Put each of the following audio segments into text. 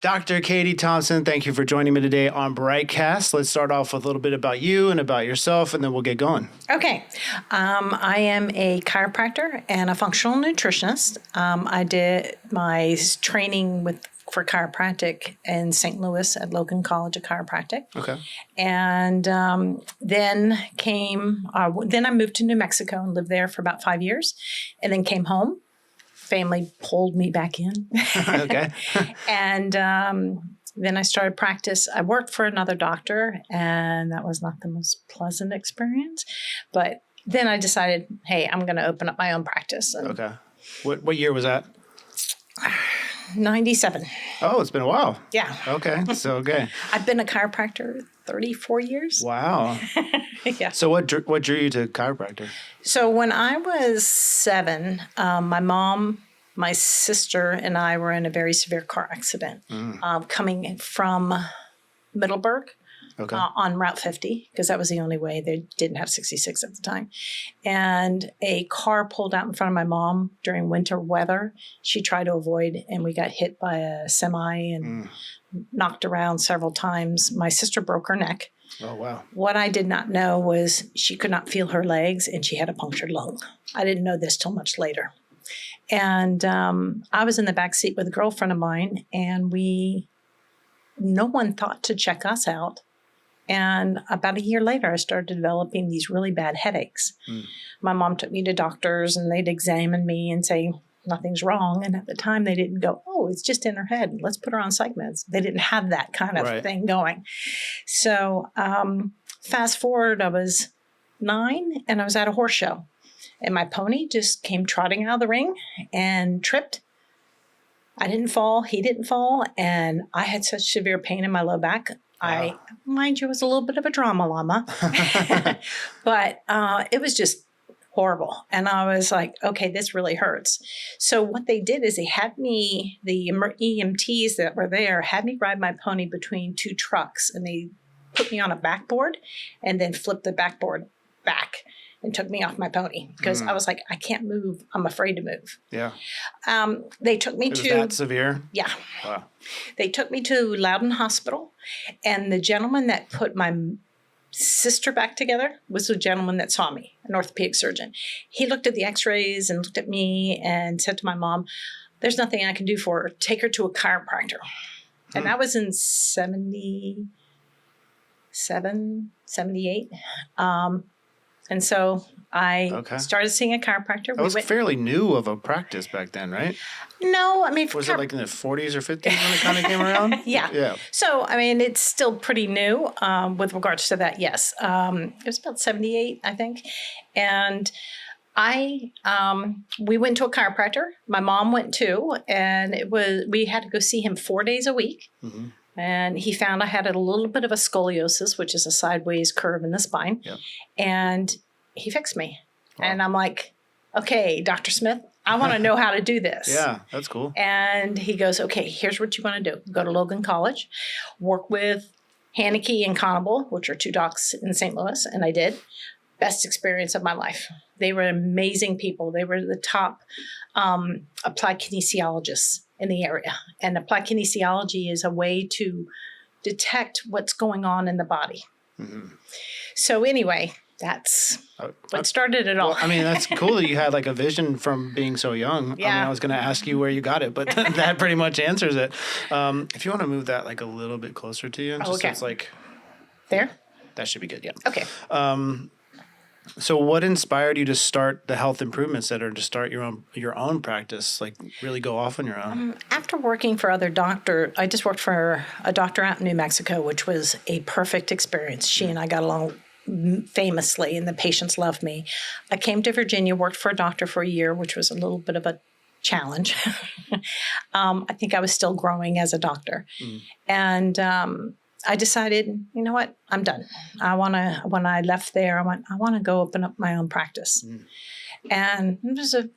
Dr. Katie Thompson, thank you for joining me today on Brite Cast. Let's start off with a little bit about you and about yourself, and then we'll get going. Okay. I am a chiropractor and a functional nutritionist. I did my training for chiropractic in St. Louis at Logan College of Chiropractic. Okay. And then I moved to New Mexico and lived there for about 5 years, and then came home. Family pulled me back in. Okay. And then I started practice. I worked for another doctor, and that was not the most pleasant experience. But then I decided, hey, I'm going to open up my own practice. And Okay. What year was that? 97. Oh, it's been a while. Yeah. Okay. So, okay. I've been a chiropractor 34 years. Wow. Yeah. So what drew you to chiropractor? So when I was 7, my mom, my sister, and I were in a very severe car accident coming from Middleburg on Route 50, because that was the only way. They didn't have 66 at the time. And a car pulled out in front of my mom during winter weather. She tried to avoid, and we got hit by a semi and knocked around several times. My sister broke her neck. Oh, wow. What I did not know was she could not feel her legs, and she had a punctured lung. I didn't know this till much later. And I was in the back seat with a girlfriend of mine, and no one thought to check us out. And about a year later, I started developing these really bad headaches. My mom took me to doctors, and they'd examine me and say, nothing's wrong. And at the time, they didn't go, oh, it's just in her head. Let's put her on psych meds. They didn't have that kind of thing going. So fast forward, I was 9, and I was at a horse show. And my pony just came trotting out of the ring and tripped. I didn't fall. He didn't fall. And I had such severe pain in my low back. Wow. Mind you, was a little bit of a drama llama. But it was just horrible. And I was like, okay, this really hurts. So what they did is they had me, the EMTs that were there, had me ride my pony between 2 trucks. And they put me on a backboard and then flipped the backboard back and took me off my pony because I was like, I can't move. I'm afraid to move. Yeah. They took me to... Was that severe? Yeah. Wow. They took me to Loudon Hospital, and the gentleman that put my sister back together was the gentleman that saw me, an orthopedic surgeon. He looked at the x-rays and looked at me and said to my mom, there's nothing I can do for her. Take her to a chiropractor. And that was in 77, 78. And so I started seeing a chiropractor. That was fairly new of a practice back then, right? No, I mean... Was it like in the 40s or 50s when it kind of came around? Yeah. So, I mean, it's still pretty new with regards to that, yes. It was about 78, I think. And we went to a chiropractor. My mom went too. And we had to go see him 4 days a week. Mm-hmm. And he found I had a little bit of a scoliosis, which is a sideways curve in the spine. Yep. And he fixed me. Wow. And I'm like, okay, Dr. Smith, I want to know how to do this. Yeah, that's cool. And he goes, okay, here's what you want to do. Go to Logan College, work with Haneke and Conable, which are 2 docs in St. Louis. And I did. Best experience of my life. They were amazing people. They were the top applied kinesiologists in the area. And applied kinesiology is a way to detect what's going on in the body. Mm-hmm. So anyway, that's what started it all. Well, I mean, that's cool that you had like a vision from being so young. Yeah. I mean, I was going to ask you where you got it, but that pretty much answers it. If you want to move that like a little bit closer to you. Just so it's like... There? That should be good, yeah. Okay. So what inspired you to start the Health Improvement Center, to start your own practice, like really go off on your own? After working for other doctors, I just worked for a doctor out in New Mexico, which was a perfect experience. She and I got along famously, and the patients loved me. I came to Virginia, worked for a doctor for a year, which was a little bit of a challenge. I think I was still growing as a doctor. And I decided, you know what, I'm done. When I left there, I want to go open up my own practice. And it was a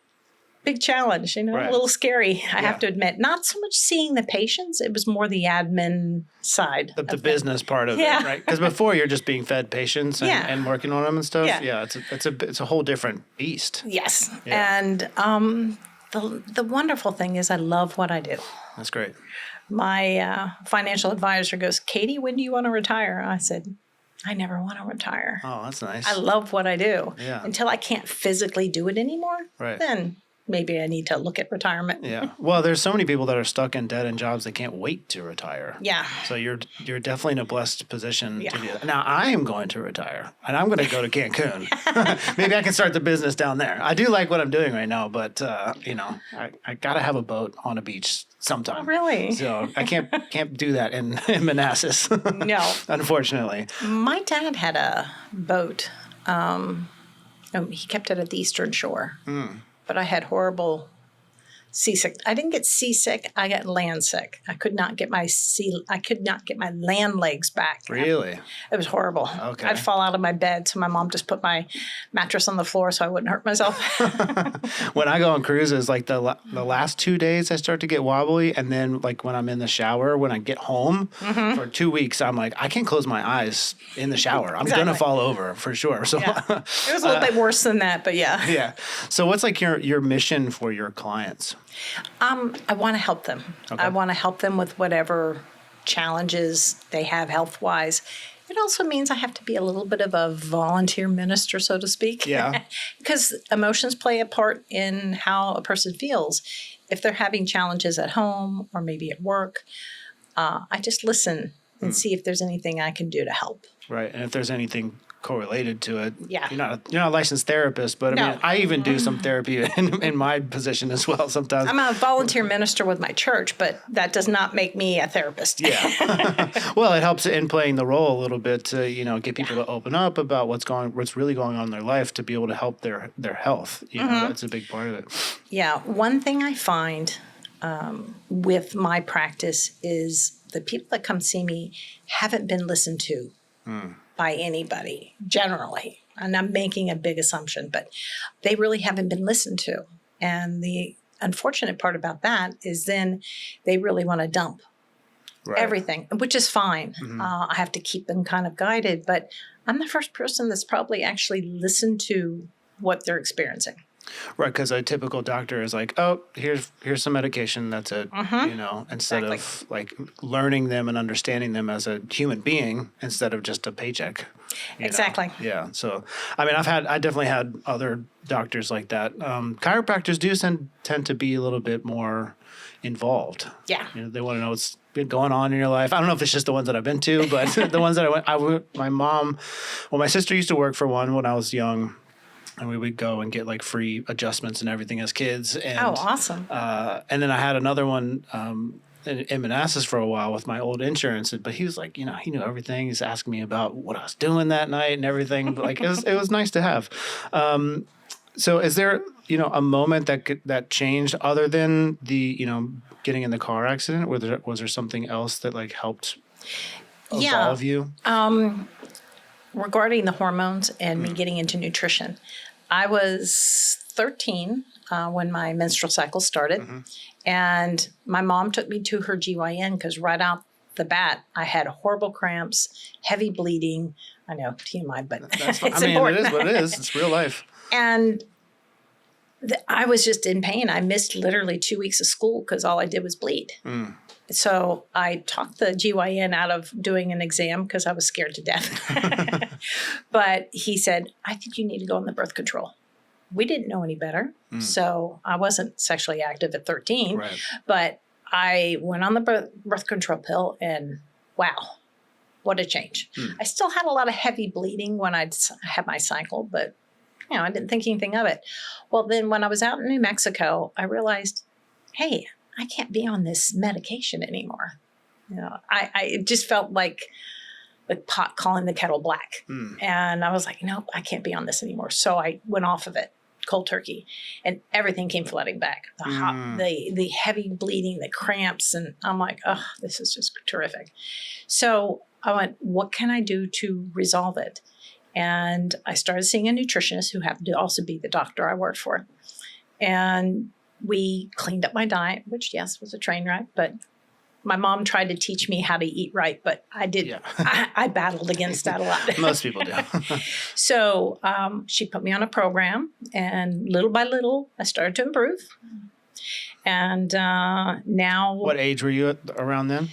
big challenge, a little scary, I have to admit. Not so much seeing the patients, it was more the admin side. The business part of it, right? Because before you're just being fed patients and working on them and stuff. Yeah, it's a whole different beast. Yes. Yeah. And the wonderful thing is I love what I do. That's great. my financial advisor goes, Katie, when do you want to retire? I said, I never want to retire. Oh, that's nice. I love what I do. Yeah. Until I can't physically do it anymore, then maybe I need to look at retirement. Yeah. Well, there's so many people that are stuck in dead end jobs that can't wait to retire. Yeah. So you're definitely in a blessed position to do that. Now, I am going to retire, and I'm going to go to Cancun. Maybe I can start the business down there. I do like what I'm doing right now, but, I got to have a boat on a beach sometime. Oh, really? So I can't do that in Manassas. No. Unfortunately. My dad had a boat. He kept it at the Eastern Shore. But I had horrible seasick. I didn't get seasick. I got land sick. I could not get my land legs back. Really? It was horrible. Okay. I'd fall out of my bed, so my mom just put my mattress on the floor so I wouldn't hurt myself. When I go on cruises, like the last 2 days, I start to get wobbly, and then like when I'm in the shower, when I get home for 2 weeks, I'm like, I can't close my eyes in the shower. I'm gonna fall over for sure. So it was a little bit worse than that, but yeah. Yeah. So what's like your mission for your clients? I want to help them. Okay. I want to help them with whatever challenges they have health-wise. It also means I have to be a little bit of a volunteer minister, so to speak. Yeah. Because emotions play a part in how a person feels. If they're having challenges at home or maybe at work, I just listen and see if there's anything I can do to help. Right. And if there's anything correlated to it. Yeah. You're not a licensed therapist, but I mean, I even do some therapy in my position as well sometimes. I'm a volunteer minister with my church, but that does not make me a therapist. Yeah. Well, it helps in playing the role a little bit to, get people to open up about what's really going on in their life to be able to help their health. That's a big part of it. Yeah. One thing I find with my practice is the people that come see me haven't been listened to by anybody generally. And I'm making a big assumption, but they really haven't been listened to. And the unfortunate part about that is then they really want to dump everything, which is fine. I have to keep them kind of guided, but I'm the first person that's probably actually listened to what they're experiencing. Right, because a typical doctor is like, oh, here's some medication, that's it, instead of like learning them and understanding them as a human being instead of just a paycheck. Exactly. Yeah. So, I mean, I definitely had other doctors like that. Chiropractors do tend to be a little bit more involved. Yeah. They want to know what's been going on in your life. I don't know if it's just the ones that I've been to, but the ones that my sister used to work for one when I was young. And we would go and get like free adjustments and everything as kids. And, awesome. And then I had another one in Manassas for a while with my old insurance. But he was like, he knew everything. He's asking me about what I was doing that night and everything. But like it was nice to have. So is there, a moment that changed other than the, getting in the car accident? Was there something else that like helped evolve you? Regarding the hormones and me getting into nutrition, I was 13 when my menstrual cycle started, and my mom took me to her GYN because right out the bat, I had horrible cramps, heavy bleeding. I know, TMI, but it's important. It is what it is. It's real life. And I was just in pain. I missed literally 2 weeks of school because all I did was bleed. So I talked the GYN out of doing an exam because I was scared to death. But he said, I think you need to go on the birth control. We didn't know any better. So I wasn't sexually active at 13. Right. But I went on the birth control pill and wow, what a change. I still had a lot of heavy bleeding when I'd had my cycle, but I didn't think anything of it. Well, then when I was out in New Mexico, I realized, hey, I can't be on this medication anymore. It just felt like the pot calling the kettle black. And I was like, nope, I can't be on this anymore. So I went off of it cold turkey and everything came flooding back. The heavy bleeding, the cramps. And I'm like, oh, this is just terrific. So I went, what can I do to resolve it? And I started seeing a nutritionist who happened to also be the doctor I worked for. And we cleaned up my diet, which, yes, was a train wreck. But my mom tried to teach me how to eat right, but I did. Yeah. I battled against that a lot. Most people do. So she put me on a program, and little by little, I started to improve. And now What age were you at around then?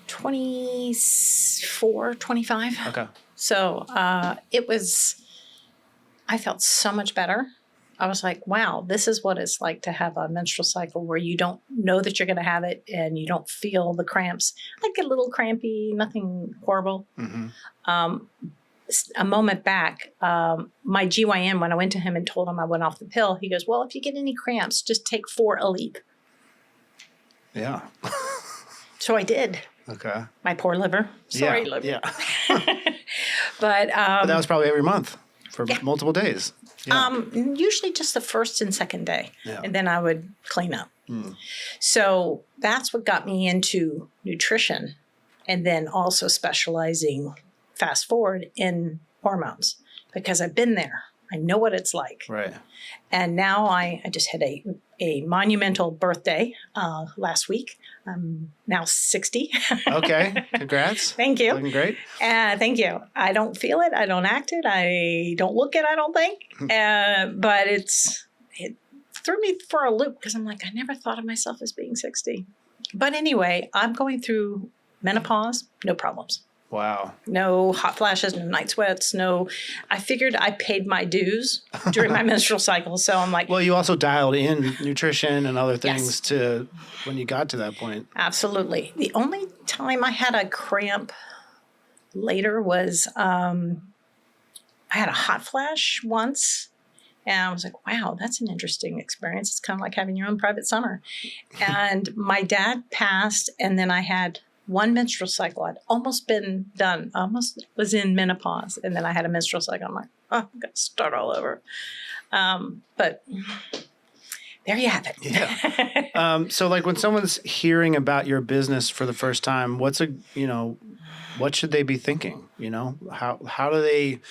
24, 25. Okay. So I felt so much better. I was like, wow, this is what it's like to have a menstrual cycle where you don't know that you're going to have it and you don't feel the cramps. I get a little crampy, nothing horrible. A moment back, my GYN, when I went to him and told him I went off the pill, he goes, well, if you get any cramps, just take 4 Aleve. Yeah. So I did. Okay. My poor liver. Sorry, liver. Yeah. But But that was probably every month for multiple days. Yeah. Usually just the first and second day. Yeah. And then I would clean up. So that's what got me into nutrition and then also specializing fast forward in hormones because I've been there. I know what it's like. Right. And now I just had a monumental birthday last week. I'm now 60. Okay. Congrats. Thank you. Looking great. Thank you. I don't feel it. I don't act it. I don't look it, I don't think. But it threw me for a loop because I'm like, I never thought of myself as being 60. But anyway, I'm going through menopause, no problems. Wow. No hot flashes, no night sweats, no. I figured I paid my dues during my menstrual cycle. So I'm like, Well, you also dialed in nutrition and other things Yes. to when you got to that point. absolutely. The only time I had a cramp later was I had a hot flash once. And I was like, wow, that's an interesting experience. It's kind of like having your own private summer. And my dad passed, and then I had one menstrual cycle. I'd almost been done, almost was in menopause. And then I had a menstrual cycle. I'm like, oh, I've got to start all over. But there you have it. Yeah. So like when someone's hearing about your business for the first time, what should they be thinking? How do they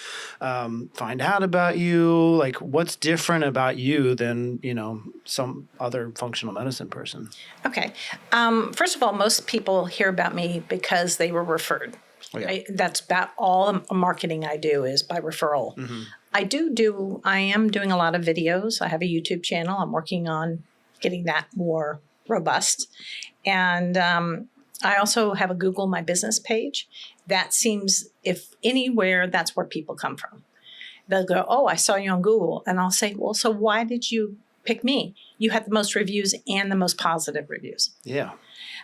find out about you? Like what's different about you than, some other functional medicine person? Okay. First of all, most people hear about me because they were referred. Oh, yeah. That's about all the marketing I do is by referral. I am doing a lot of videos. I have a YouTube channel. I'm working on getting that more robust. And I also have a Google My Business page. That seems, if anywhere, that's where people come from. They'll go, oh, I saw you on Google. And I'll say, well, so why did you pick me? You had the most reviews and the most positive reviews. Yeah.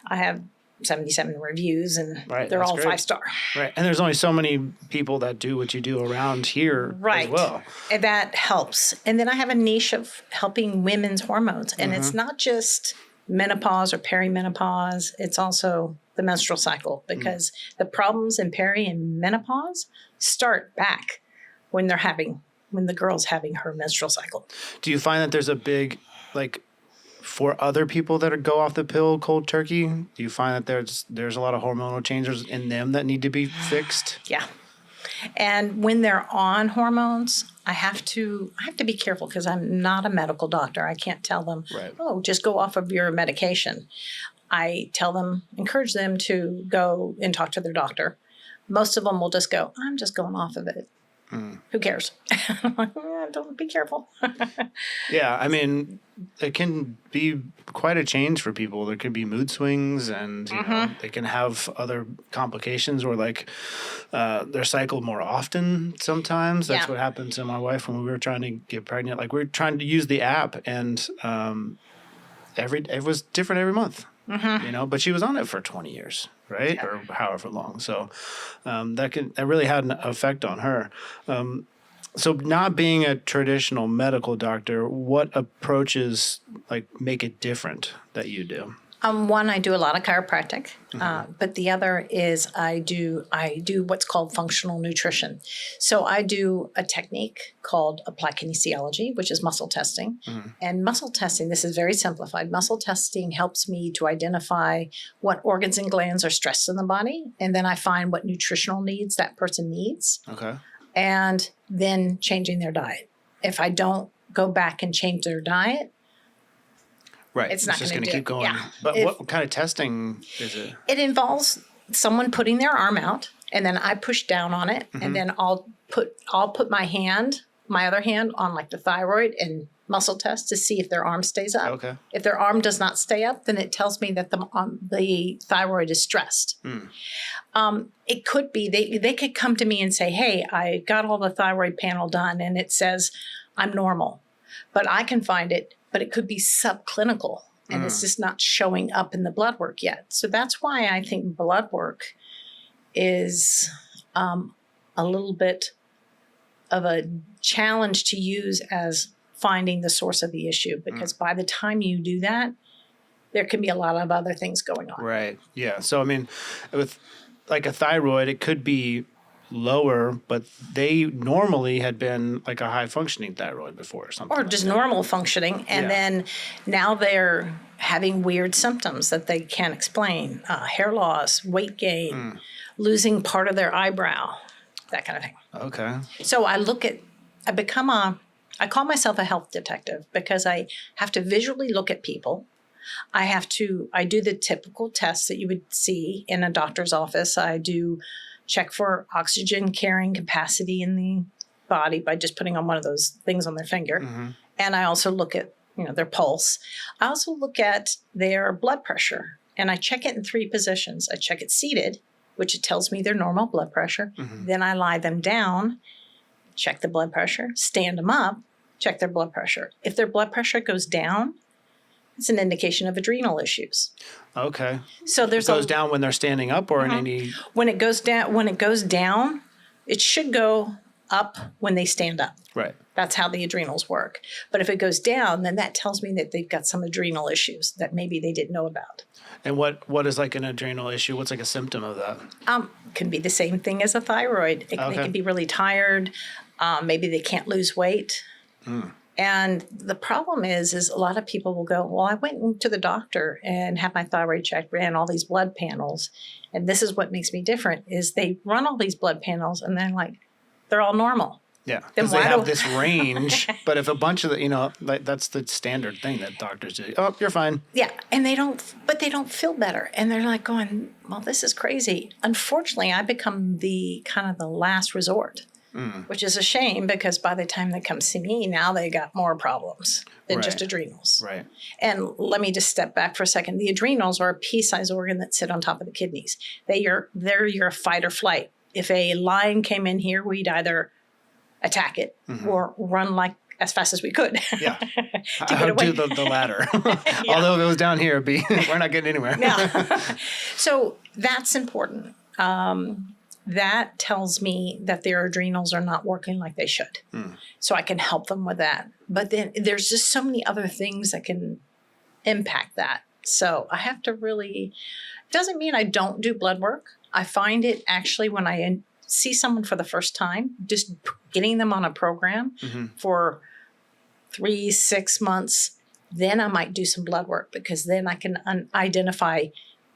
I have 77 reviews and Right, they're that's all great. 5-star. Right. And there's only so many people that do what you do around here as well. And that helps. And then I have a niche of helping women's hormones. And it's not just menopause or perimenopause. It's also the menstrual cycle because the problems in peri and menopause start back when the girl's having her menstrual cycle. Do you find that there's a big, for other people that go off the pill cold turkey, do you find that there's a lot of hormonal changes in them that need to be fixed? Yeah. And when they're on hormones, I have to be careful because I'm not a medical doctor. I can't tell them, Right. oh, just go off of your medication. I tell them, encourage them to go and talk to their doctor. Most of them will just go, I'm just going off of it. Who cares? I'm like, don't be careful. Yeah, I mean, it can be quite a change for people. There could be mood swings, and they can have other complications, or they're cycled more often. Sometimes that's what happened to my wife when we were trying to get pregnant. Like we were trying to use the app, and it was different every month. But she was on it for 20 years, right? Yeah. Or however long. So that really had an effect on her. So not being a traditional medical doctor, what approaches make it different that you do? One, I do a lot of chiropractic, but the other is I do what's called functional nutrition. So I do a technique called applied kinesiology, which is muscle testing. And muscle testing, this is very simplified. Muscle testing helps me to identify what organs and glands are stressed in the body, and then I find what nutritional needs that person needs. Okay. And then changing their diet. If I don't go back and change their diet, right, it's not just going to to keep going. Yeah. But what kind of testing is it? It involves someone putting their arm out, and then I push down on it, and then I'll put my other hand on the thyroid and muscle test to see if their arm stays up. Okay. If their arm does not stay up, then it tells me that the thyroid is stressed. It could be they could come to me and say, hey, I got all the thyroid panel done and it says I'm normal, but I can find it, but it could be subclinical and it's just not showing up in the blood work yet. So that's why I think blood work is a little bit of a challenge to use as finding the source of the issue, because by the time you do that, there can be a lot of other things going on. Right. Yeah. So, I mean, with like a thyroid, it could be lower, but they normally had been like a high functioning thyroid before or something. Or just normal functioning. And then now they're having weird symptoms that they can't explain. Hair loss, weight gain, losing part of their eyebrow, that kind of thing. Okay. So I call myself a health detective because I have to visually look at people. I do the typical tests that you would see in a doctor's office. I do check for oxygen carrying capacity in the body by just putting on one of those things on their finger. And I also look at, their pulse. I also look at their blood pressure, and I check it in 3 positions. I check it seated, which it tells me their normal blood pressure. Then I lie them down, check the blood pressure, stand them up, check their blood pressure. If their blood pressure goes down, it's an indication of adrenal issues. Okay. So It goes down when they're standing up or in any... When it goes down, it should go up when they stand up. Right. That's how the adrenals work. But if it goes down, then that tells me that they've got some adrenal issues that maybe they didn't know about. And what is like an adrenal issue? What's like a symptom of that? Can be the same thing as a thyroid. They can be really tired. Maybe they can't lose weight. And the problem is a lot of people will go, well, I went to the doctor and had my thyroid checked, ran all these blood panels, and this is what makes me different, is they run all these blood panels and then they're all normal. Yeah, because they have this range, but if a bunch of that's the standard thing that doctors do. Oh, you're fine. Yeah, and they don't feel better. And they're like going, well, this is crazy. Unfortunately, I become the kind of the last resort, which is a shame because by the time they come see me, now they got more problems than just adrenals. Right. And let me just step back for a second. The adrenals are a pea-sized organ that sit on top of the kidneys. They're your fight or flight. If a lion came in here, we'd either attack it or run as fast as we could. Yeah. to I would do the latter. Although if it was down here, we're not getting anywhere. So that's important. That tells me that their adrenals are not working like they should. So I can help them with that. But then there's just so many other things that can impact that. So I have to really, it doesn't mean I don't do blood work. I find it actually when I see someone for the first time, just getting them on a program for 3-6 months, then I might do some blood work because then I can identify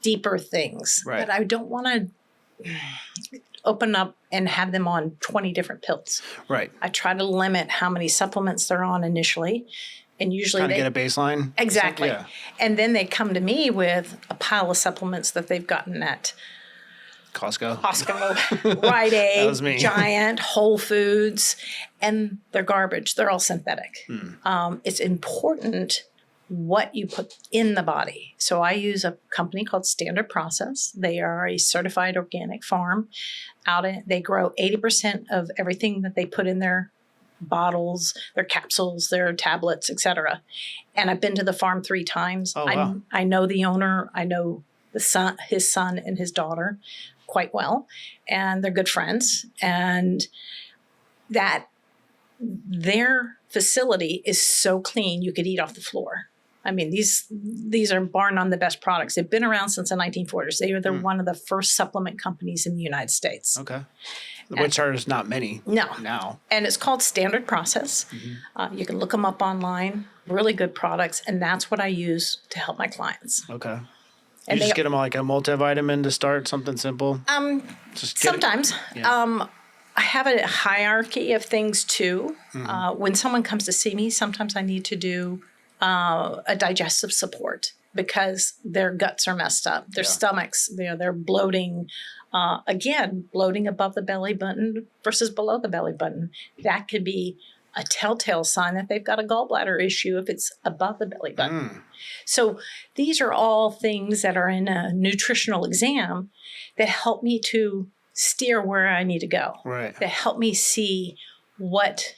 deeper things. Right. But I don't want to open up and have them on 20 different pills. Right. I try to limit how many supplements they're on initially. And usually kind of get a baseline. Exactly. Yeah. And then they come to me with a pile of supplements that they've gotten at Costco, Rite Aid, Giant, Whole Foods, and they're garbage. They're all synthetic. It's important what you put in the body. So I use a company called Standard Process. They are a certified organic farm. They grow 80% of everything that they put in their bottles, their capsules, their tablets, etc. And I've been to the farm 3 times. Oh, wow. I know the owner. I know his son and his daughter quite well, and they're good friends, and that their facility is so clean you could eat off the floor. I mean, these are bar none the best products. They've been around since the 1940s. They were one of the first supplement companies in the United States. Okay. Which are not many now. And it's called Standard Process. You can look them up online. Really good products, and that's what I use to help my clients. Okay. You just get them like a multivitamin to start, something simple? Sometimes. I have a hierarchy of things too. When someone comes to see me, sometimes I need to do a digestive support because their guts are messed up. Their stomachs, they're bloating. Again, bloating above the belly button versus below the belly button. That could be a telltale sign that they've got a gallbladder issue if it's above the belly button. So these are all things that are in a nutritional exam that help me to steer where I need to go. Right. That help me see what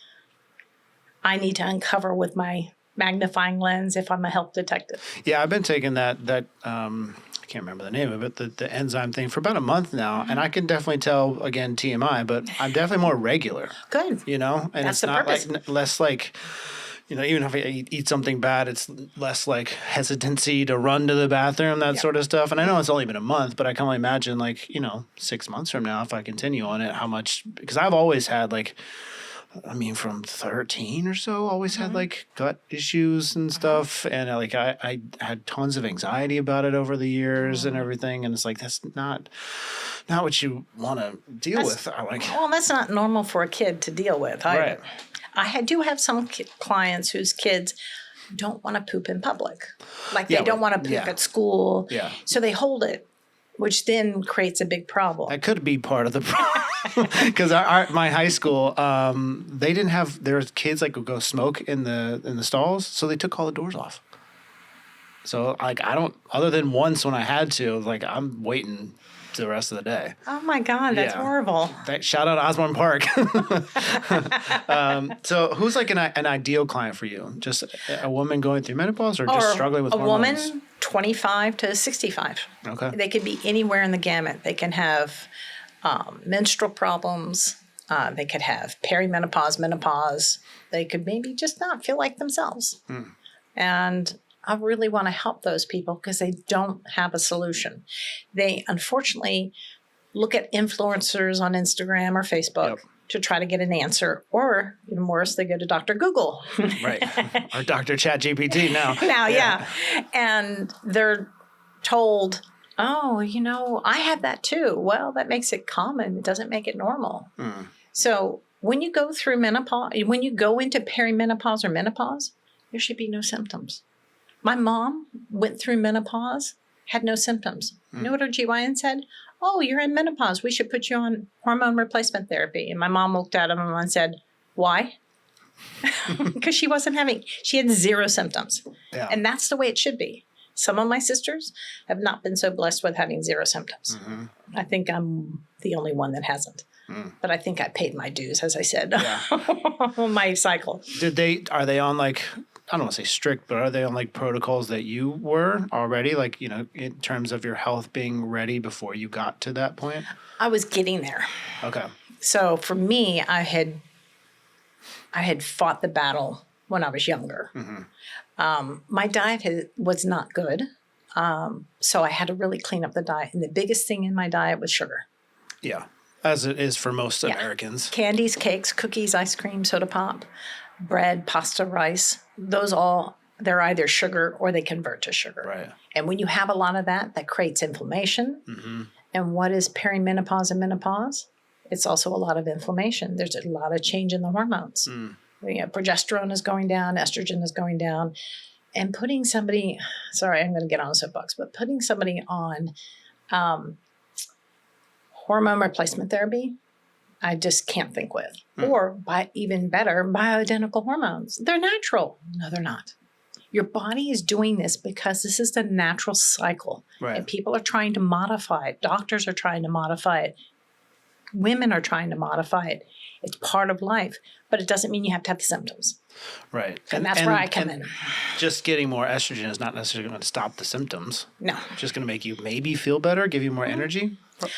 I need to uncover with my magnifying lens if I'm a health detective. Yeah, I've been taking that I can't remember the name of it, the enzyme thing for about a month now, and I can definitely tell, again, TMI, but I'm definitely more regular. Good. You know, and That's it's the not purpose. like less like, you know, even if I eat something bad, it's less like hesitancy to run to the bathroom, that sort of stuff. And I know it's only been a month, but I can only imagine, like, you know, 6 months from now, if I continue on it, how much, because I've always had like, I mean, from 13 or so, always had like gut issues and stuff. And I had tons of anxiety about it over the years and everything. And it's like, that's not what you want to deal with. Well, that's not normal for a kid to deal with either. Right. I do have some clients whose kids don't want to poop in public. Like they don't want to poop at school. Yeah. So they hold it, which then creates a big problem. That could be part of the problem. Because my high school, they didn't have, there was kids like would go smoke in the stalls, so they took all the doors off. So like I don't, other than once when I had to, like I'm waiting the rest of the day. Oh my God, that's horrible. Shout out Osborne Park. So who's like an ideal client for you? Just a woman going through menopause or just struggling with hormones? A woman 25 to 65. Okay. They could be anywhere in the gamut. They can have menstrual problems. They could have perimenopause, menopause. They could maybe just not feel like themselves. And I really want to help those people because they don't have a solution. They unfortunately look at influencers on Instagram or Facebook to try to get an answer, or even worse, they go to Dr. Google. Right. Or Dr. ChatGPT now. Yeah. And they're told, oh, you know, I have that too. Well, that makes it common. It doesn't make it normal. So when you go through menopause, when you go into perimenopause or menopause, there should be no symptoms. My mom went through menopause, had no symptoms. You know what her GYN said? Oh, you're in menopause. We should put you on hormone replacement therapy. And my mom looked at him and said, why? Because she had 0 symptoms. Yeah. And that's the way it should be. Some of my sisters have not been so blessed with having 0 symptoms. I think I'm the only one that hasn't. But I think I paid my dues, as I said, on my cycle. Are they on like, I don't want to say strict, but are they on like protocols that you were already, like, you know, in terms of your health being ready before you got to that point? I was getting there. Okay. So for me, I had fought the battle when I was younger. My diet was not good. So I had to really clean up the diet. And the biggest thing in my diet was sugar. Yeah. As it is for most Americans. Candies, cakes, cookies, ice cream, soda pop, bread, pasta, rice. Those all, they're either sugar or they convert to sugar. Right. And when you have a lot of that creates inflammation. And what is perimenopause and menopause? It's also a lot of inflammation. There's a lot of change in the hormones. You know, progesterone is going down, estrogen is going down. And putting somebody, sorry, I'm going to get on a soapbox, but putting somebody on hormone replacement therapy, I just can't think with. Or even better, bioidentical hormones. They're natural. No, they're not. Your body is doing this because this is the natural cycle. Right. And people are trying to modify it. Doctors are trying to modify it. Women are trying to modify it. It's part of life, but it doesn't mean you have to have the symptoms. Right. And that's where I come in. Just getting more estrogen is not necessarily going to stop the symptoms. No. It's just going to make you maybe feel better, give you more energy,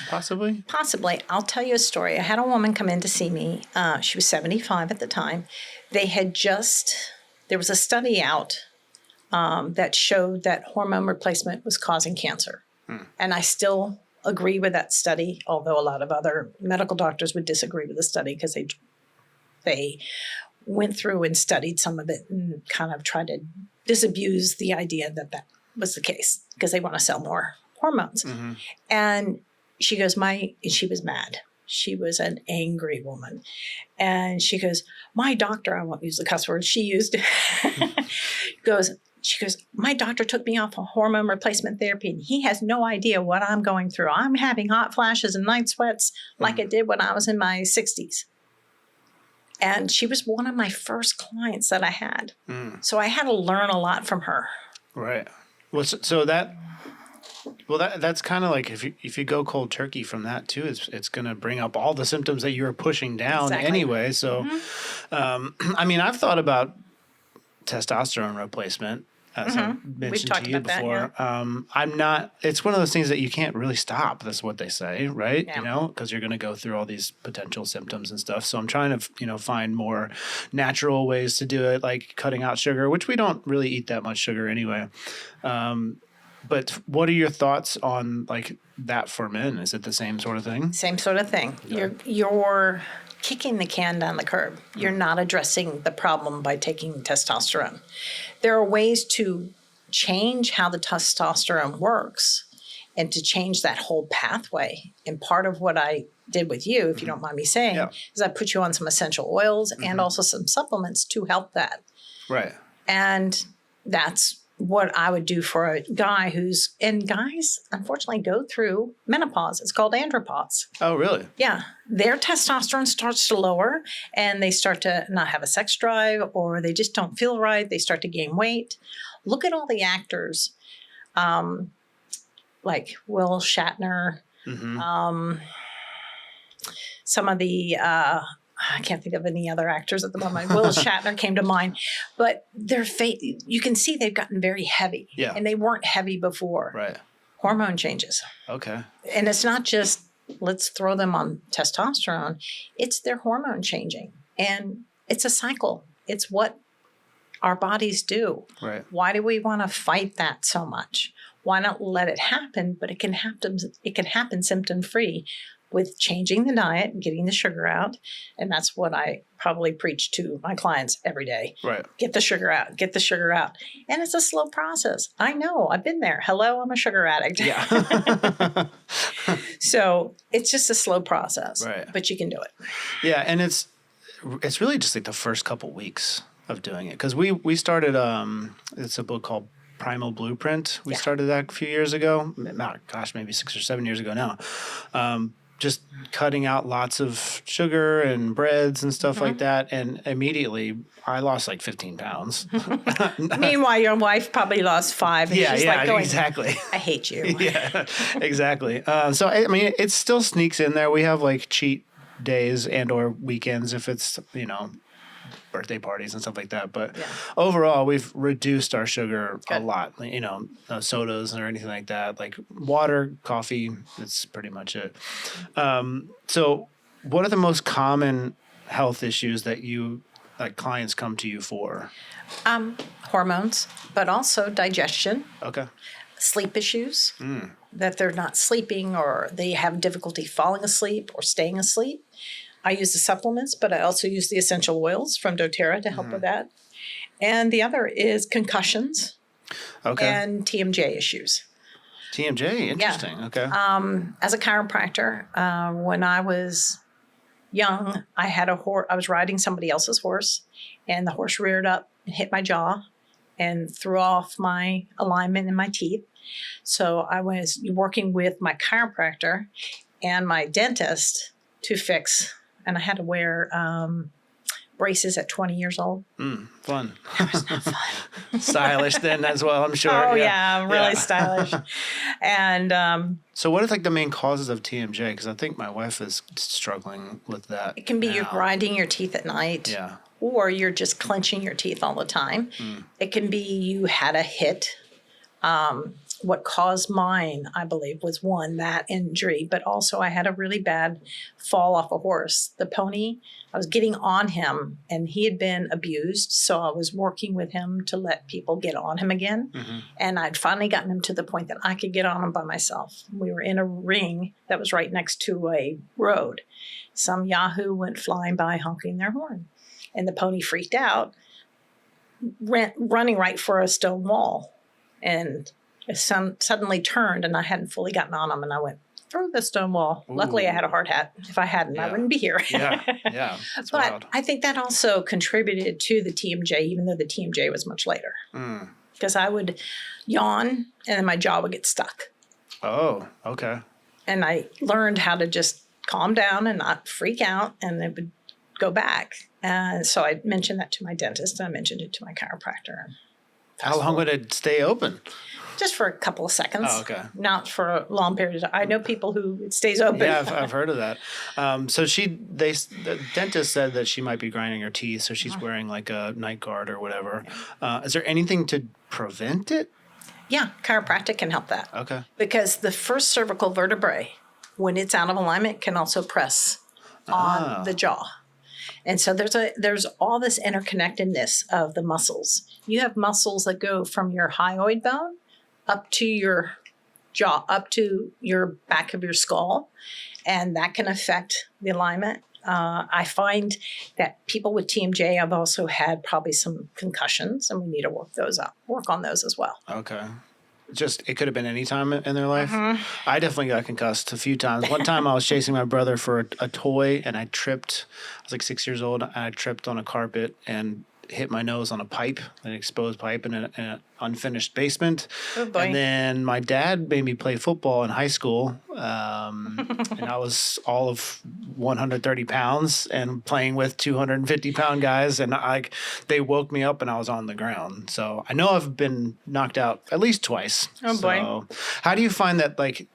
possibly? Possibly. I'll tell you a story. I had a woman come in to see me. She was 75 at the time. There was a study out that showed that hormone replacement was causing cancer. And I still agree with that study, although a lot of other medical doctors would disagree with the study because they went through and studied some of it and kind of tried to disabuse the idea that that was the case because they want to sell more hormones. And she goes, she was mad. She was an angry woman. And she goes, my doctor, I won't use the cuss word she used, she goes, my doctor took me off of hormone replacement therapy and he has no idea what I'm going through. I'm having hot flashes and night sweats like I did when I was in my 60s. And she was one of my first clients that I had. So I had to learn a lot from her. Right. Well, that's kind of like if you go cold turkey from that too, it's going to bring up all the symptoms that you were pushing down anyway. So, I mean, I've thought about testosterone replacement, as I mentioned to you before. I'm not. It's one of those things that you can't really stop. That's what they say, right? Yeah. You know, because you're going to go through all these potential symptoms and stuff. So I'm trying to find more natural ways to do it, like cutting out sugar, which we don't really eat that much sugar anyway. But what are your thoughts on like that for men? Is it the same sort of thing? Same sort of thing. Yeah. You're kicking the can down the curb. You're not addressing the problem by taking testosterone. There are ways to change how the testosterone works and to change that whole pathway. And part of what I did with you, if you don't mind me saying, is I put you on some essential oils and also some supplements to help that. Right. And that's what I would do for a guy and guys unfortunately go through menopause. It's called andropause. Oh, really? Yeah. Their testosterone starts to lower and they start to not have a sex drive or they just don't feel right. They start to gain weight. Look at all the actors, like Will Shatner, some of the, I can't think of any other actors at the moment. Will Shatner came to mind, but their face, you can see they've gotten very heavy. Yeah. And they weren't heavy before. Right. Hormone changes. Okay. And it's not just let's throw them on testosterone. It's their hormone changing. And it's a cycle. It's what our bodies do. Right. Why do we want to fight that so much? Why not let it happen? But it can happen symptom-free with changing the diet, getting the sugar out. And that's what I probably preach to my clients every day. Right. Get the sugar out, get the sugar out. And it's a slow process. I know, I've been there. Hello, I'm a sugar addict. Yeah. So it's just a slow process, right. But you can do it. Yeah. And it's really just like the first couple weeks of doing it. Because we started, it's a book called Primal Blueprint. We started that a few years ago. Gosh, maybe 6 or 7 years ago now. Just cutting out lots of sugar and breads and stuff like that. And immediately I lost like 15 pounds. Meanwhile, your wife probably lost 5. And she's like going, exactly. I hate you. Yeah, exactly. So, I mean, it still sneaks in there. We have like cheat days and or weekends if it's, birthday parties and stuff like that. But overall, we've reduced our sugar a lot. No sodas or anything like that. Like water, coffee, that's pretty much it. So what are the most common health issues that clients come to you for? Hormones, but also digestion. Okay. Sleep issues, that they're not sleeping or they have difficulty falling asleep or staying asleep. I use the supplements, but I also use the essential oils from doTERRA to help with that. And the other is concussions and TMJ issues. TMJ, interesting. Yeah. Okay. As a chiropractor, when I was young, I had I was riding somebody else's horse, and the horse reared up and hit my jaw and threw off my alignment in my teeth. So I was working with my chiropractor and my dentist to fix. And I had to wear braces at 20 years old. Fun. That was not fun. Stylish then as well, I'm sure. Oh, yeah, really stylish. And so what are like the main causes of TMJ? Because I think my wife is struggling with that. It can be you're grinding your teeth at night. Yeah. Or you're just clenching your teeth all the time. It can be you had a hit. What caused mine, I believe, was that injury, but also I had a really bad fall off a horse. The pony, I was getting on him and he had been abused. So I was working with him to let people get on him again. And I'd finally gotten him to the point that I could get on him by myself. We were in a ring that was right next to a road. Some yahoo went flying by honking their horn. And the pony freaked out, running right for a stone wall. And it suddenly turned, and I hadn't fully gotten on him, and I went through the stone wall. Ooh. Luckily, I had a hard hat. If I hadn't, I wouldn't be here. Yeah. That's but wild. I think that also contributed to the TMJ, even though the TMJ was much later. Because I would yawn, and then my jaw would get stuck. Oh, okay. And I learned how to just calm down and not freak out, and it would go back. And so I mentioned that to my dentist. I mentioned it to my chiropractor. How long would it stay open? Just for a couple of seconds. Oh, okay. Not for a long period of time. I know people who it stays open. Yeah, I've heard of that. So the dentist said that she might be grinding her teeth, so she's wearing like a night guard or whatever. Is there anything to prevent it? Yeah, chiropractic can help that. Okay. Because the first cervical vertebrae, when it's out of alignment, can also press on the jaw. And so there's all this interconnectedness of the muscles. You have muscles that go from your hyoid bone up to your jaw, up to your back of your skull, and that can affect the alignment. I find that people with TMJ have also had probably some concussions, and we need to work on those as well. Okay. It could have been any time in their life. I definitely got concussed a few times. One time I was chasing my brother for a toy, and I tripped. I was like 6 years old, and I tripped on a carpet and hit my nose on a pipe, an exposed pipe in an unfinished basement. Oh boy. And then my dad made me play football in high school. And I was all of 130 pounds and playing with 250-pound guys. And they woke me up and I was on the ground. So I know I've been knocked out at least twice. Oh boy. So how do you find that like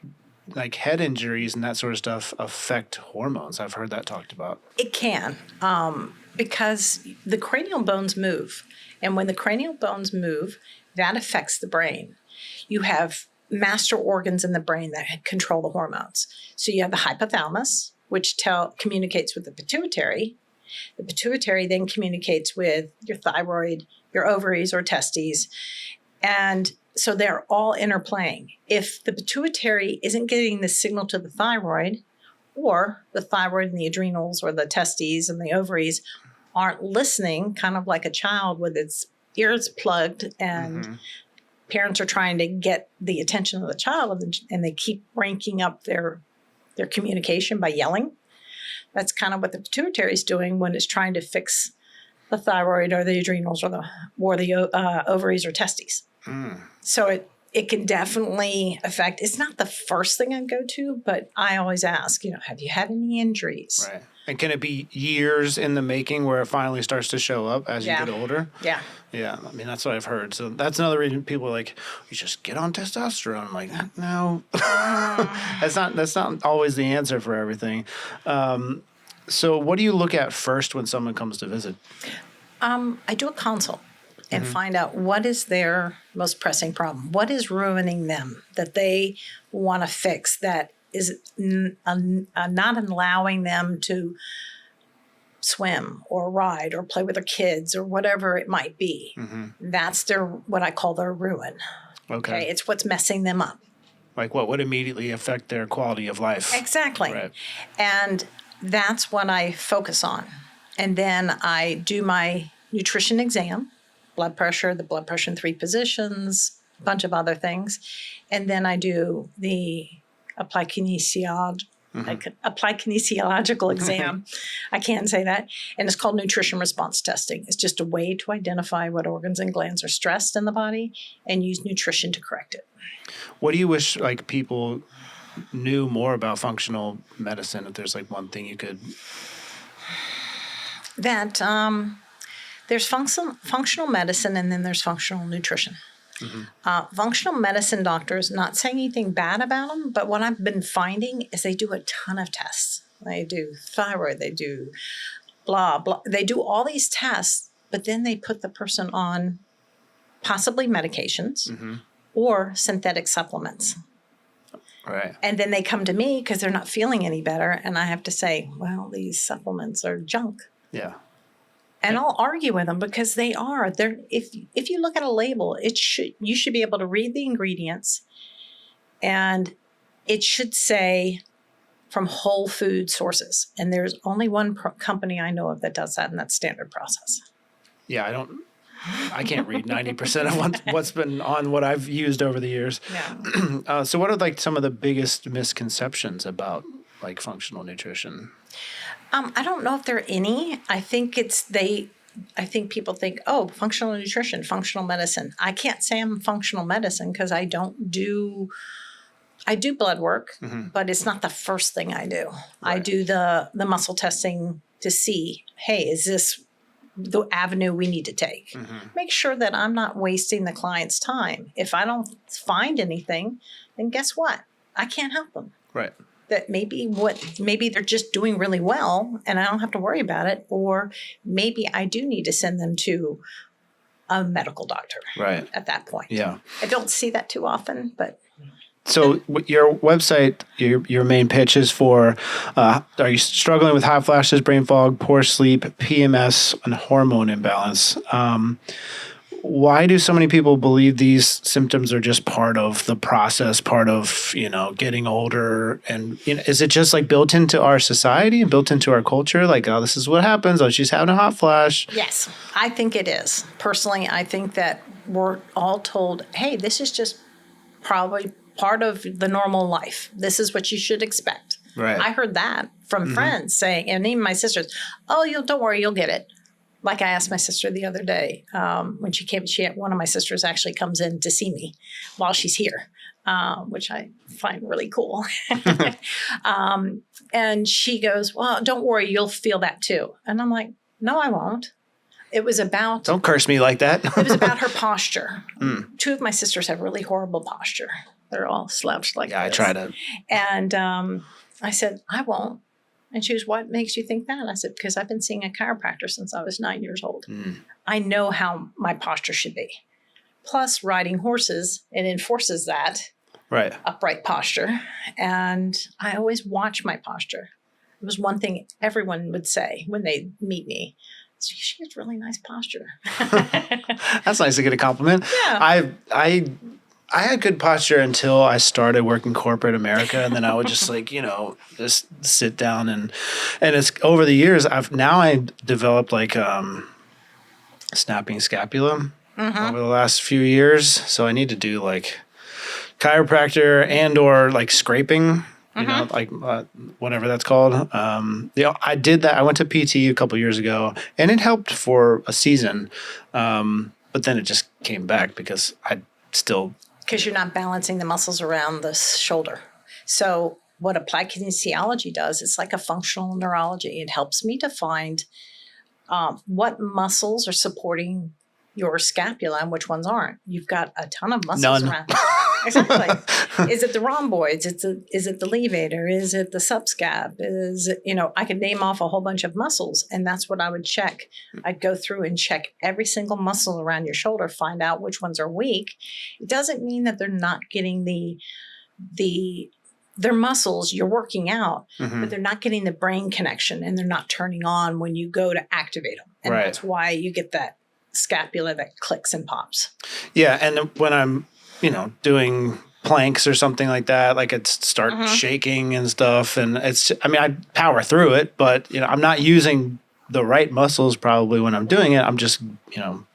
head injuries and that sort of stuff affect hormones? I've heard that talked about. It can, because the cranial bones move. And when the cranial bones move, that affects the brain. You have master organs in the brain that control the hormones. So you have the hypothalamus, which communicates with the pituitary. The pituitary then communicates with your thyroid, your ovaries or testes. And so they're all interplaying. If the pituitary isn't getting the signal to the thyroid, or the thyroid and the adrenals or the testes and the ovaries aren't listening, kind of like a child with its ears plugged and parents are trying to get the attention of the child and they keep ranking up their communication by yelling. That's kind of what the pituitary is doing when it's trying to fix the thyroid or the adrenals or the ovaries or testes. So it can definitely affect. It's not the first thing I go to, but I always ask, have you had any injuries? Right. And can it be years in the making where it finally starts to show up as you get older? Yeah. Yeah. I mean, that's what I've heard. So that's another reason people are like, you just get on testosterone. I'm like, no, that's not always the answer for everything. So what do you look at first when someone comes to visit? I do a consult and find out what is their most pressing problem. What is ruining them that they want to fix that is not allowing them to swim or ride or play with their kids or whatever it might be. That's what I call their ruin. Okay. It's what's messing them up. Like what would immediately affect their quality of life. Exactly. Right. And that's what I focus on. And then I do my nutrition exam, blood pressure, the blood pressure in 3 positions, a bunch of other things. And then I do the applied kinesiological exam. I can't say that. And it's called nutrition response testing. It's just a way to identify what organs and glands are stressed in the body and use nutrition to correct it. What do you wish people knew more about functional medicine? If there's one thing you could... That there's functional medicine and then there's functional nutrition. Functional medicine doctors, not saying anything bad about them, but what I've been finding is they do a ton of tests. They do thyroid, they do blah, blah. They do all these tests, but then they put the person on possibly medications or synthetic supplements. Right. And then they come to me because they're not feeling any better. And I have to say, well, these supplements are junk. Yeah. And I'll argue with them because they are. If you look at a label, you should be able to read the ingredients, and it should say from whole food sources. And there's only one company I know of that does that, and that's Standard Process. Yeah, I can't read 90% of what's been on what I've used over the years. Yeah. So what are some of the biggest misconceptions about functional nutrition? I don't know if there are any. I think people think, oh, functional nutrition, functional medicine. I can't say I'm functional medicine because I do blood work, but it's not the first thing I do. Right. I do the muscle testing to see, hey, is this the avenue we need to take? Make sure that I'm not wasting the client's time. If I don't find anything, then guess what? I can't help them. Right. That maybe they're just doing really well and I don't have to worry about it. Or maybe I do need to send them to a medical doctor at that point. Yeah. I don't see that too often, but. So your website, your main pitch is for, are you struggling with hot flashes, brain fog, poor sleep, PMS, and hormone imbalance? Why do so many people believe these symptoms are just part of the process, part of, getting older? And is it just like built into our society and built into our culture? Like, oh, this is what happens. Oh, she's having a hot flash. Yes, I think it is. Personally, I think that we're all told, hey, this is just probably part of the normal life. This is what you should expect. Right. I heard that from friends saying, and even my sisters, oh, don't worry, you'll get it. Like I asked my sister the other day, when she came, one of my sisters actually comes in to see me while she's here, which I find really cool. And she goes, well, don't worry, you'll feel that too. And I'm like, no, I won't. It was about... Don't curse me like that. It was about her posture. Two of my sisters have really horrible posture. They're all slouched like this. I try to. And I said, I won't. And she goes, what makes you think that? I said, because I've been seeing a chiropractor since I was 9 years old. I know how my posture should be. Plus, riding horses, it enforces that upright posture. And I always watch my posture. It was one thing everyone would say when they meet me. She has really nice posture. That's nice to get a compliment. Yeah. I had good posture until I started working corporate America, and then I would just just sit down and it's over the years I developed like snapping scapula over the last few years. So I need to do like chiropractor and or like scraping. Whatever that's called. I did that. I went to PT a couple years ago, and it helped for a season. But then it just came back because because you're not balancing the muscles around the shoulder. So what applied kinesiology does, it's like a functional neurology. It helps me to find what muscles are supporting your scapula and which ones aren't. You've got a ton of muscles around. Exactly. Is it the rhomboids? Is it the levator? Is it the subscap? Is it, I could name off a whole bunch of muscles, and that's what I would check. I'd go through and check every single muscle around your shoulder, find out which ones are weak. It doesn't mean that they're not getting their muscles you're working out, but they're not getting the brain connection, and they're not turning on when you go to activate them. And that's why you get that scapula that clicks and pops. Yeah, and when I'm doing planks or something like that, like it start shaking and stuff. And I power through it, but I'm not using the right muscles probably when I'm doing it. I'm just,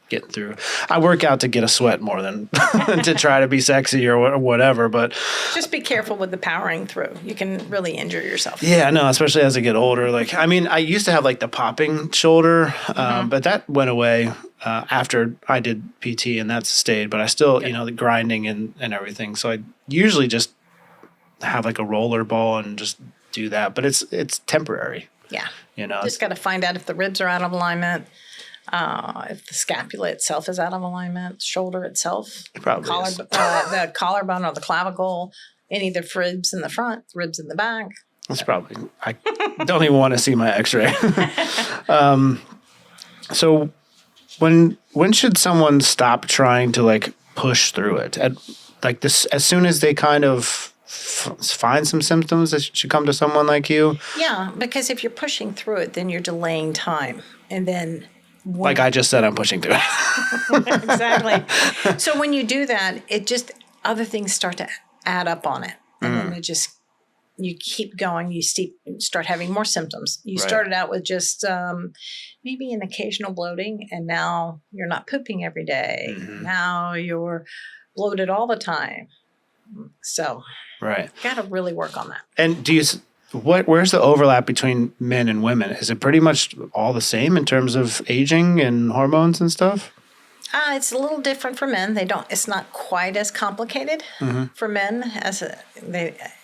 getting through. I work out to get a sweat more than to try to be sexy or whatever, but just be careful with the powering through. You can really injure yourself. Yeah, no, especially as I get older. I used to have like the popping shoulder, but that went away after I did PT, and that's stayed, but I still, the grinding and everything. So I usually just have like a roller ball and just do that, but it's temporary. Yeah. Just got to find out if the ribs are out of alignment. If the scapula itself is out of alignment, shoulder itself, it probably is. The collarbone or the clavicle, any of the ribs in the front, ribs in the back. That's probably, I don't even want to see my x-ray. So when should someone stop trying to like push through it? As soon as they kind of find some symptoms, they should come to someone like you? Yeah, because if you're pushing through it, then you're delaying time. And then like I just said, I'm pushing through it. Exactly. So when you do that, other things start to add up on it. And then you keep going, you start having more symptoms. You started out with just maybe an occasional bloating, and now you're not pooping every day. Now you're bloated all the time. So got to really work on that. And where's the overlap between men and women? Is it pretty much all the same in terms of aging and hormones and stuff? It's a little different for men. It's not quite as complicated for men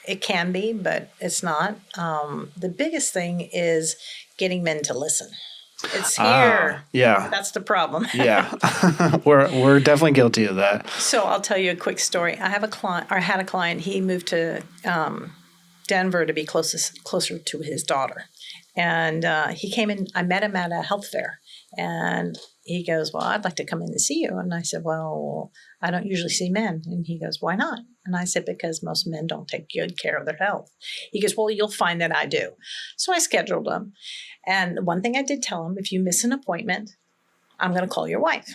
It can be, but it's not. The biggest thing is getting men to listen. It's here. Yeah. That's the problem. Yeah. We're definitely guilty of that. So I'll tell you a quick story. I have a client, or had a client. He moved to Denver to be closer to his daughter, and he came in. I met him at a health fair, and he goes, "Well, I'd like to come in and see you." And I said, "Well, I don't usually see men." And he goes, "Why not?" And I said, "Because most men don't take good care of their health." He goes, "Well, you'll find that I do." So I scheduled him. And the one thing I did tell him, if you miss an appointment, I'm going to call your wife.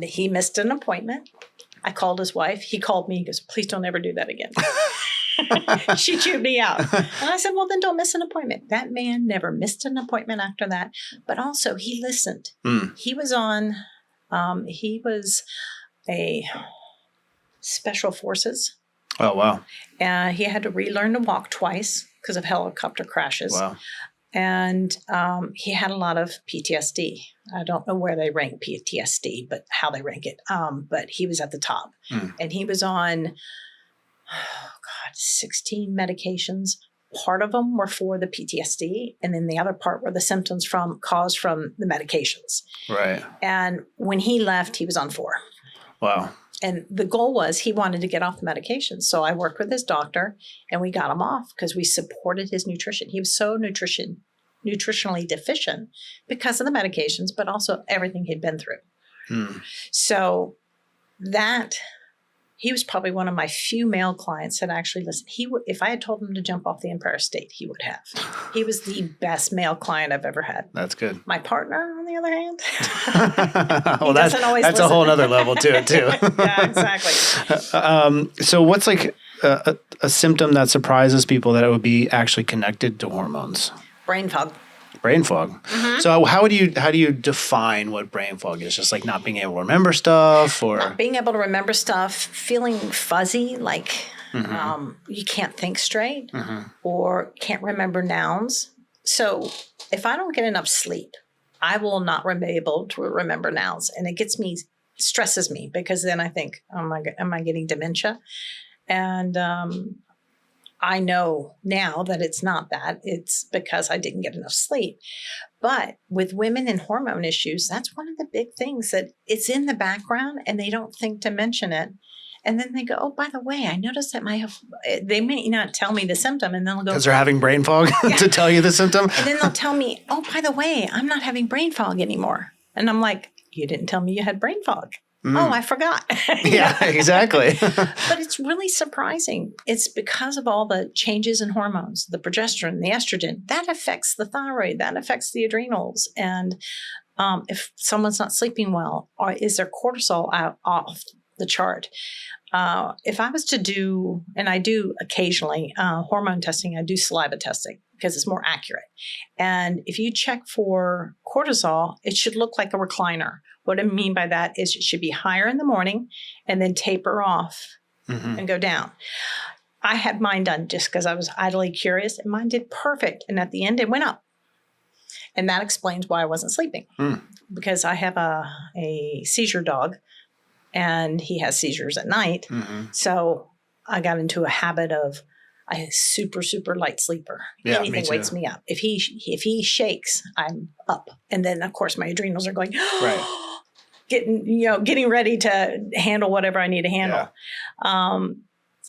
He missed an appointment. I called his wife. He called me. He goes, "Please don't ever do that again." She chewed me out. And I said, "Well, then don't miss an appointment." That man never missed an appointment after that. But also he listened. He was a special forces. Oh, wow. He had to relearn to walk twice because of helicopter crashes. Wow. And he had a lot of PTSD. I don't know where they rank PTSD, but how they rank it. But he was at the top. And he was on, 16 medications. Part of them were for the PTSD, and then the other part were the symptoms caused from the medications. Right. And when he left, he was on 4. Wow. And the goal was he wanted to get off the medications. So I worked with his doctor, and we got him off because we supported his nutrition. He was so nutritionally deficient because of the medications, but also everything he'd been through. So he was probably one of my few male clients that actually listened. If I had told him to jump off the Empire State, he would have. He was the best male client I've ever had. That's good. My partner, on the other hand, well, that's a whole other level to it too. Yeah, exactly. So what's like a symptom that surprises people that it would be actually connected to hormones? Brain fog. Brain fog. So how do you define what brain fog is? Just like not being able to remember stuff, or not being able to remember stuff, feeling fuzzy, like you can't think straight, or can't remember nouns. So if I don't get enough sleep, I will not be able to remember nouns, and it stresses me because then I think, oh my God, am I getting dementia? And I know now that it's not that. It's because I didn't get enough sleep. But with women and hormone issues, that's one of the big things that it's in the background and they don't think to mention it. And then they go, "Oh, by the way, I noticed that they may not tell me the symptom." And then they'll go, because they're having brain fog to tell you the symptom. And then they'll tell me, "Oh, by the way, I'm not having brain fog anymore." And I'm like, "You didn't tell me you had brain fog." Oh, I forgot. Yeah, exactly. But it's really surprising. It's because of all the changes in hormones, the progesterone, the estrogen, that affects the thyroid, that affects the adrenals. And if someone's not sleeping well, or is their cortisol off the chart? If I was to do, and I do occasionally, hormone testing, I do saliva testing because it's more accurate. And if you check for cortisol, it should look like a recliner. What I mean by that is it should be higher in the morning and then taper off and go down. I had mine done just because I was idly curious, and mine did perfect. And at the end, it went up. And that explains why I wasn't sleeping. Because I have a seizure dog, and he has seizures at night. So I got into a habit of a super, super light sleeper. Yeah, anything wakes me up. If he shakes, I'm up. And then, of course, my adrenals are going, right. getting ready to handle whatever I need to handle. Yeah.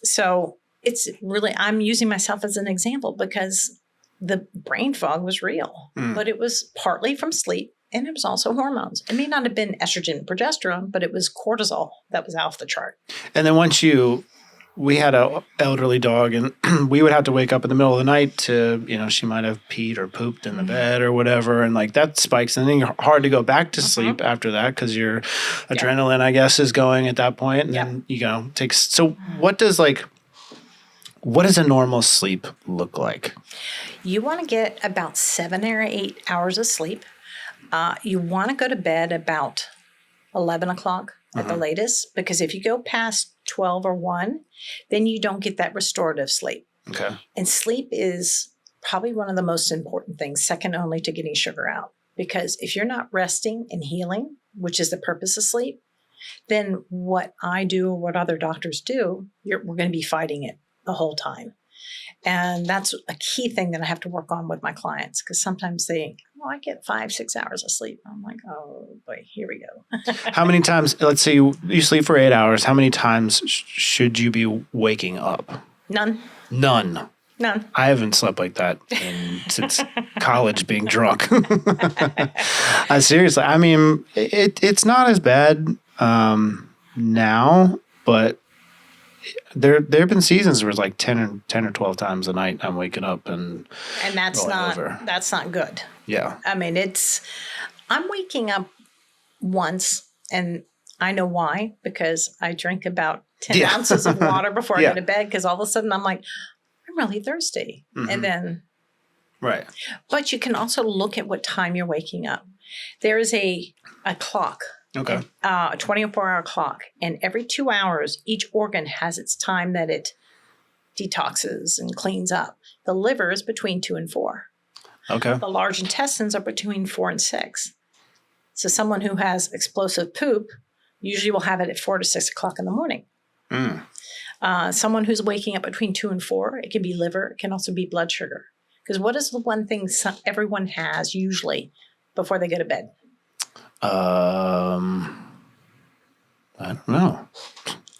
So it's really, I'm using myself as an example because the brain fog was real, but it was partly from sleep. And it was also hormones. It may not have been estrogen and progesterone, but it was cortisol that was off the chart. And then we had an elderly dog, and we would have to wake up in the middle of the night to, she might have peed or pooped in the bed or whatever. And like that spikes. And then you're hard to go back to sleep after that because your adrenaline, I guess, is going at that point. And then, so what does a normal sleep look like? You want to get about 7 or 8 hours of sleep. You want to go to bed about 11 o'clock at the latest, because if you go past 12 or 1, then you don't get that restorative sleep. Okay. And sleep is probably one of the most important things, second only to getting sugar out. Because if you're not resting and healing, which is the purpose of sleep, then what I do or what other doctors do, we're going to be fighting it the whole time. And that's a key thing that I have to work on with my clients, because sometimes they, I get 5-6 hours of sleep. I'm like, oh boy, here we go. How many times, let's say you sleep for 8 hours, how many times should you be waking up? None. I haven't slept like that since college, being drunk. Seriously, I mean, it's not as bad now, but there have been seasons where it's like 10 or 12 times a night I'm waking up and that's not good. Yeah. I mean, I'm waking up once, and I know why, because I drink about 10 ounces of water before I go to bed, because all of a sudden I'm like, I'm really thirsty. Mm-hmm. And then, right. But you can also look at what time you're waking up. There is a clock. Okay. A 24-hour clock. And every 2 hours, each organ has its time that it detoxes and cleans up. The liver is between 2 and 4. Okay. The large intestines are between 4 and 6. So someone who has explosive poop usually will have it at 4 to 6 o'clock in the morning. Mm. Someone who's waking up between 2 and 4, it can be liver. It can also be blood sugar. Because what is the one thing everyone has usually before they go to bed? I don't know.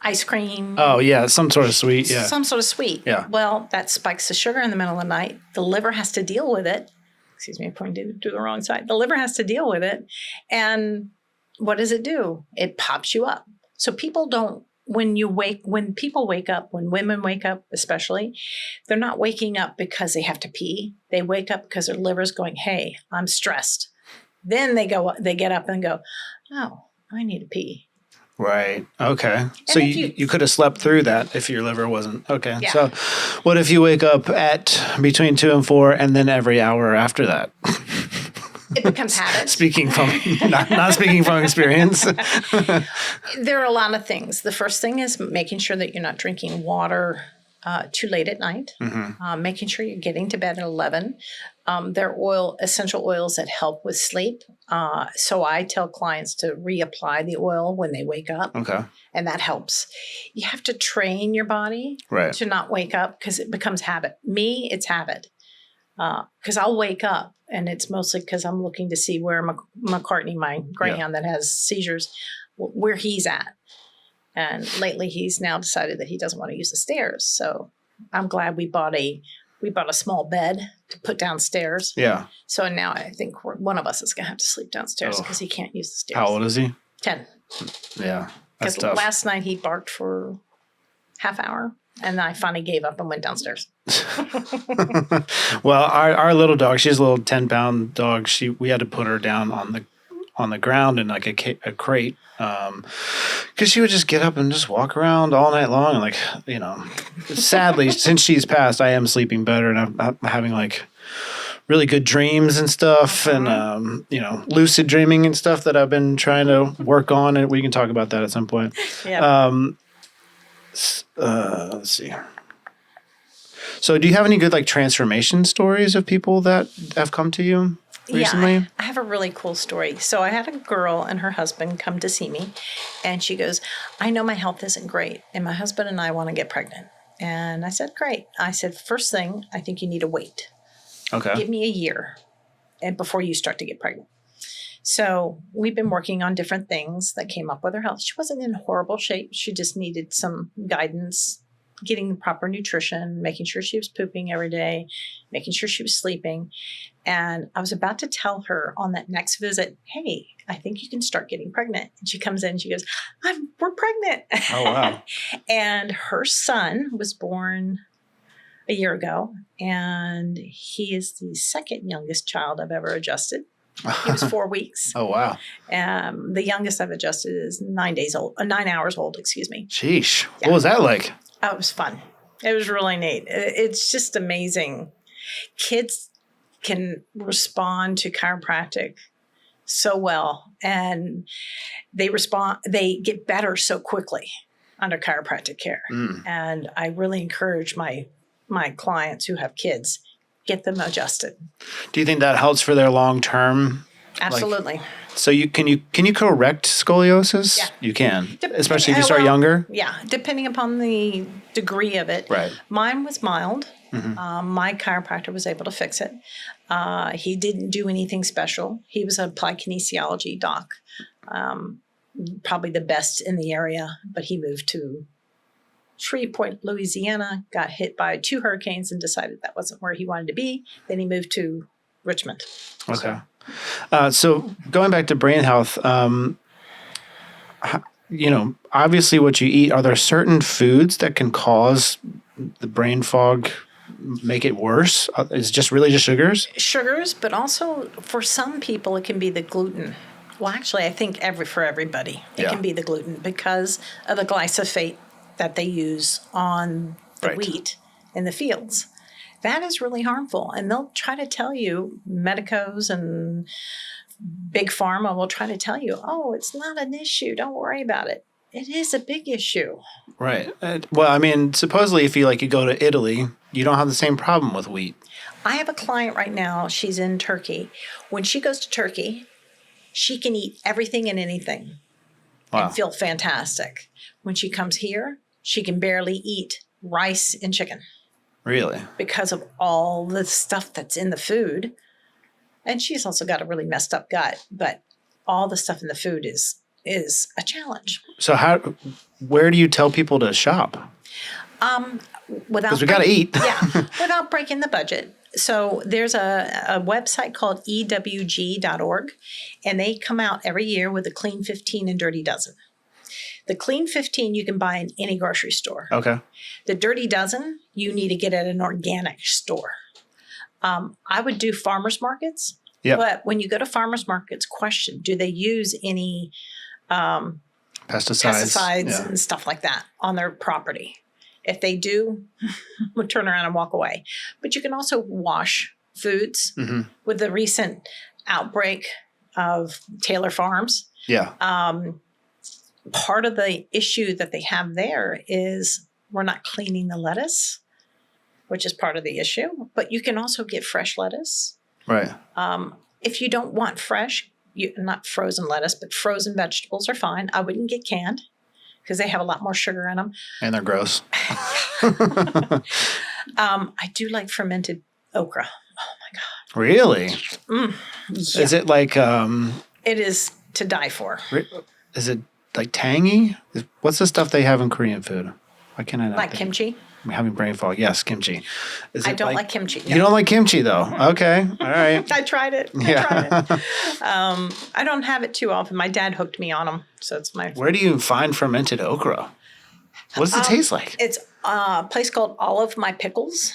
Ice cream. Oh, yeah. Some sort of sweet. Yeah. Some sort of sweet. Yeah. Well, that spikes the sugar in the middle of the night. The liver has to deal with it. Excuse me, I'm pointing to the wrong side. The liver has to deal with it. And what does it do? It pops you up. So people don't, when people wake up, when women wake up especially, they're not waking up because they have to pee. They wake up because their liver's going, hey, I'm stressed. Then they get up and go, oh, I need to pee. Right. Okay. So you could have slept through that if your liver wasn't. Okay. Yeah. So what if you wake up at between 2 and 4 and then every hour after that? It becomes habit. Speaking from, not speaking from experience. There are a lot of things. The first thing is making sure that you're not drinking water too late at night, mm-hmm. Making sure you're getting to bed at 11. There are essential oils that help with sleep. So I tell clients to reapply the oil when they wake up. Okay. And that helps. You have to train your body to not wake up, because it becomes habit. Me, it's habit. Because I'll wake up, and it's mostly because I'm looking to see where McCartney, my greyhound that has seizures, where he's at. And lately, he's now decided that he doesn't want to use the stairs. So I'm glad we bought a small bed to put downstairs. Yeah. So now I think one of us is going to have to sleep downstairs because he can't use the stairs. How old is he? 10. Yeah. That's Because tough. last night he barked for half hour, and I finally gave up and went downstairs. Well, our little dog, she's a little 10-pound dog. We had to put her down on the ground in like a crate. Because she would just get up and just walk around all night long. And sadly, since she's passed, I am sleeping better, and I'm having like really good dreams and stuff, and lucid dreaming and stuff that I've been trying to work on, and we can talk about that at some point. Yeah. Let's see. So do you have any good like transformation stories of people that have come to you recently? Yeah, I have a really cool story. So I had a girl and her husband come to see me, and she goes, I know my health isn't great, and my husband and I want to get pregnant. And I said, great. I said, first thing, I think you need to wait. Okay. Give me a year before you start to get pregnant. So we've been working on different things that came up with her health. She wasn't in horrible shape. She just needed some guidance, getting the proper nutrition, making sure she was pooping every day, making sure she was sleeping. And I was about to tell her on that next visit, hey, I think you can start getting pregnant. And she comes in and she goes, we're pregnant. Oh, wow. And her son was born a year ago, and he is the second youngest child I've ever adjusted. He was 4 weeks. Oh, wow. The youngest I've adjusted is 9 hours old, excuse me. Sheesh. Yeah. What was that like? Oh, it was fun. It was really neat. It's just amazing. Kids can respond to chiropractic so well, and they get better so quickly under chiropractic care. And I really encourage my clients who have kids, get them adjusted. Do you think that helps for their long term? Absolutely. So can you correct scoliosis? Yeah. You can, Dep- especially if you start younger. Yeah, depending upon the degree of it. Right. Mine was mild. Mm-hmm. My chiropractor was able to fix it. He didn't do anything special. He was an applied kinesiology doc, probably the best in the area, but he moved to Shreveport, Louisiana, got hit by 2 hurricanes and decided that wasn't where he wanted to be. Then he moved to Richmond. Okay. So going back to brain health, obviously what you eat, are there certain foods that can cause the brain fog, make it worse? Is it just really just sugars? Sugars, but also for some people it can be the gluten. Well, actually, I think for everybody it can be the gluten because of the glyphosate that they use on the wheat in the fields. That is really harmful, and they'll try to tell you, medicos and big pharma will try to tell you, oh, it's not an issue, don't worry about it. It is a big issue. Right. Well, I mean, supposedly if you go to Italy, you don't have the same problem with wheat. I have a client right now, she's in Turkey. When she goes to Turkey, she can eat everything and anything and feel fantastic. When she comes here, she can barely eat rice and chicken. Really? Because of all the stuff that's in the food. And she's also got a really messed up gut, but all the stuff in the food is a challenge. So where do you tell people to shop? Because we got to eat. Yeah, without breaking the budget. So there's a website called ewg.org, and they come out every year with a Clean 15 and Dirty Dozen. The Clean 15 you can buy in any grocery store. Okay. The Dirty Dozen you need to get at an organic store. I would do farmers markets. Yeah. But when you go to farmers markets, question, do they use any pesticides and stuff like that on their property? If they do, we'll turn around and walk away. But you can also wash foods with the recent outbreak of Taylor Farms. Yeah. Part of the issue that they have there is we're not cleaning the lettuce, which is part of the issue. But you can also get fresh lettuce. Right. If you don't want fresh, not frozen lettuce, but frozen vegetables are fine. I wouldn't get canned because they have a lot more sugar in them. And they're gross. I do like fermented okra. Oh, my God. Really? Yeah. Is it like... It is to die for. Is it like tangy? What's the stuff they have in Korean food? Why can't I not think? Kimchi? I'm having brain fog. Yes, kimchi. I don't like kimchi. No. You don't like kimchi, though? Okay. All right. I tried it. I don't have it too often. My dad hooked me on them, so it's my... Where do you find fermented okra? What does it taste like? It's a place called All of My Pickles.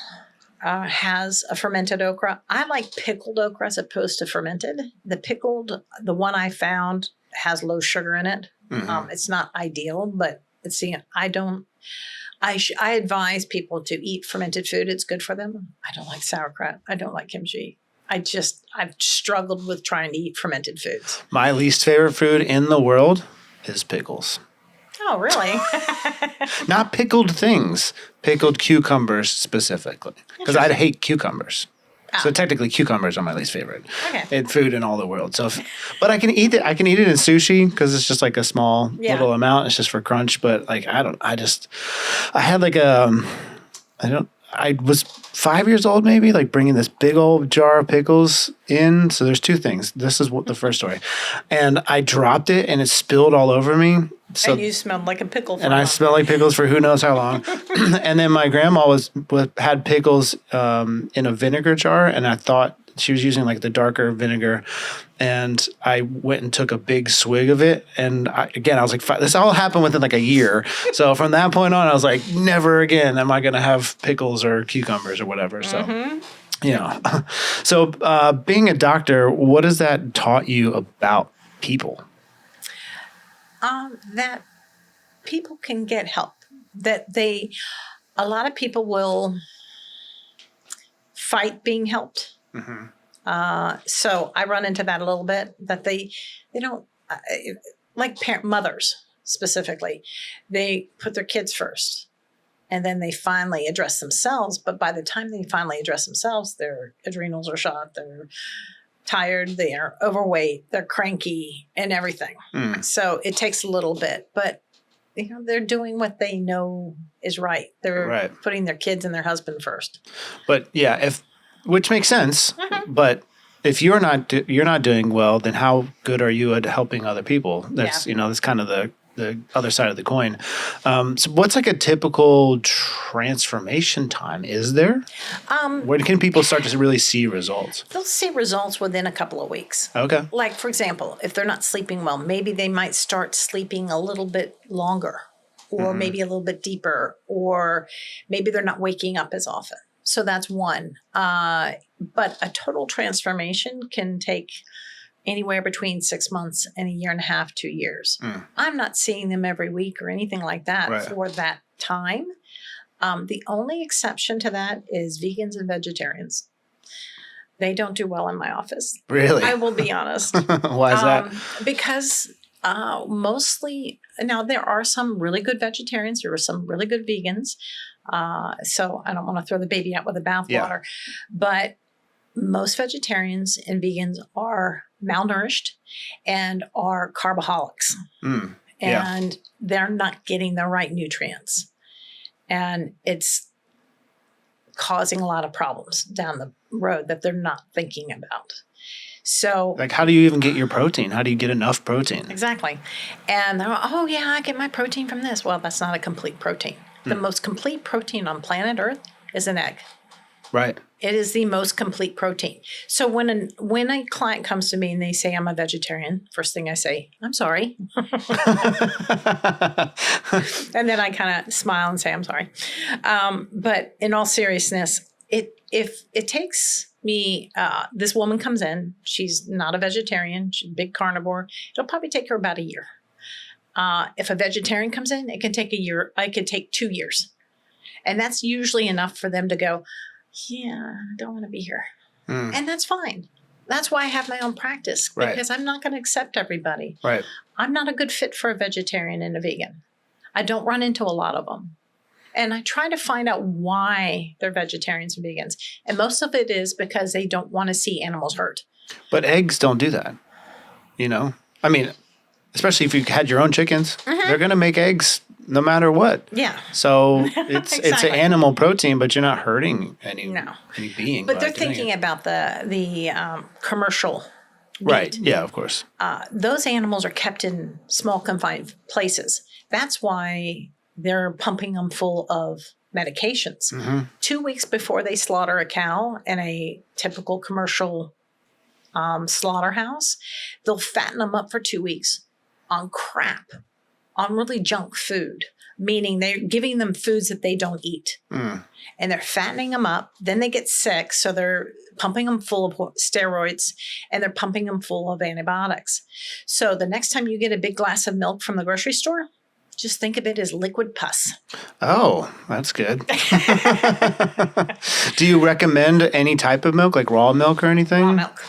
Has a fermented okra. I like pickled okra as opposed to fermented. The one I found has low sugar in it. Mm-hmm. It's not ideal, but I advise people to eat fermented food. It's good for them. I don't like sauerkraut. I don't like kimchi. I've struggled with trying to eat fermented foods. My least favorite food in the world is pickles. Oh, really? Not pickled things. Pickled cucumbers specifically. Because I hate cucumbers. So technically, cucumbers are my least favorite food in all the world. So, but I can eat it. I can eat it in sushi because it's just like a small little amount. It's just for crunch. But like I had like I was 5 years old maybe, like bringing this big old jar of pickles in. So there's two things. This is the first story, and I dropped it and it spilled all over me. So, and you smelled like a pickle. And I smelled like pickles for who knows how long. And then my grandma had pickles in a vinegar jar, and I thought she was using like the darker vinegar. And I went and took a big swig of it. And I was like, this all happened within like a year. So from that point on, I was like, never again am I going to have pickles or cucumbers or whatever. So, So being a doctor, what has that taught you about people? That people can get help. That a lot of people will fight being helped. Mm-hmm. So I run into that a little bit, that they don't, like mothers specifically, they put their kids first and then they finally address themselves. But by the time they finally address themselves, their adrenals are shot, their tired, they're overweight, they're cranky, and everything. So it takes a little bit, but they're doing what they know is right. They're putting their kids and their husband first. But yeah, which makes sense. But if you're not doing well, then how good are you at helping other people? That's that's kind of the other side of the coin. So what's like a typical transformation time? Is there? When can people start to really see results? They'll see results within a couple of weeks. Okay. Like, for example, if they're not sleeping well, maybe they might start sleeping a little bit longer or maybe a little bit deeper, or maybe they're not waking up as often. So that's one. But a total transformation can take anywhere between 6 months and 1.5 to 2 years. I'm not seeing them every week or anything like that for that time. The only exception to that is vegans and vegetarians. They don't do well in my office. Really? I will be honest. Why is that? Because mostly, now there are some really good vegetarians. There are some really good vegans. So I don't want to throw the baby out with the bathwater. But most vegetarians and vegans are malnourished and are carboholics. And they're not getting the right nutrients. And it's causing a lot of problems down the road that they're not thinking about. So, like, how do you even get your protein? How do you get enough protein? Exactly. And they're, oh, yeah, I get my protein from this. Well, that's not a complete protein. The most complete protein on planet Earth is an egg. Right. It is the most complete protein. So when a client comes to me and they say I'm a vegetarian, first thing I say, I'm sorry. And then I kind of smile and say, I'm sorry. But in all seriousness, if it takes me, this woman comes in, she's not a vegetarian, she's a big carnivore. It'll probably take her about a year. If a vegetarian comes in, it can take a year. I could take 2 years. And that's usually enough for them to go, yeah, I don't want to be here. And that's fine. That's why I have my own practice, because I'm not going to accept everybody. Right. I'm not a good fit for a vegetarian and a vegan. I don't run into a lot of them. And I try to find out why they're vegetarians and vegans. And most of it is because they don't want to see animals hurt. But eggs don't do that. I mean, especially if you had your own chickens, they're going to make eggs no matter what. Yeah. So it's an animal protein, but you're not hurting any being. But they're thinking about the commercial meat. Right. Yeah, of course. Those animals are kept in small confined places. That's why they're pumping them full of medications. 2 weeks before they slaughter a cow in a typical commercial slaughterhouse, they'll fatten them up for 2 weeks on crap, on really junk food, meaning they're giving them foods that they don't eat. And they're fattening them up. Then they get sick, so they're pumping them full of steroids, and they're pumping them full of antibiotics. So the next time you get a big glass of milk from the grocery store, just think of it as liquid pus. Oh, that's good. Do you recommend any type of milk, like raw milk or anything? Raw milk.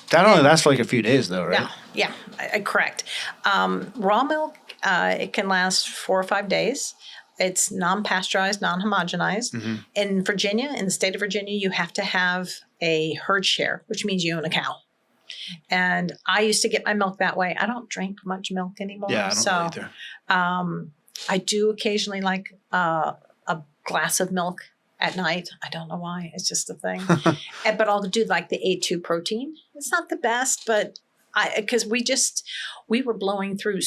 That only lasts for like a few days, though, right? Yeah, correct. Raw milk, it can last 4 or 5 days. It's non-pasteurized, non-homogenized. In Virginia, in the state of Virginia, you have to have a herd share, which means you own a cow. And I used to get my milk that way. I don't drink much milk anymore. Yeah, I don't either. I do occasionally like a glass of milk at night. I don't know why. It's just a thing. But I'll do like the A2 protein. It's not the best, but because we were blowing through,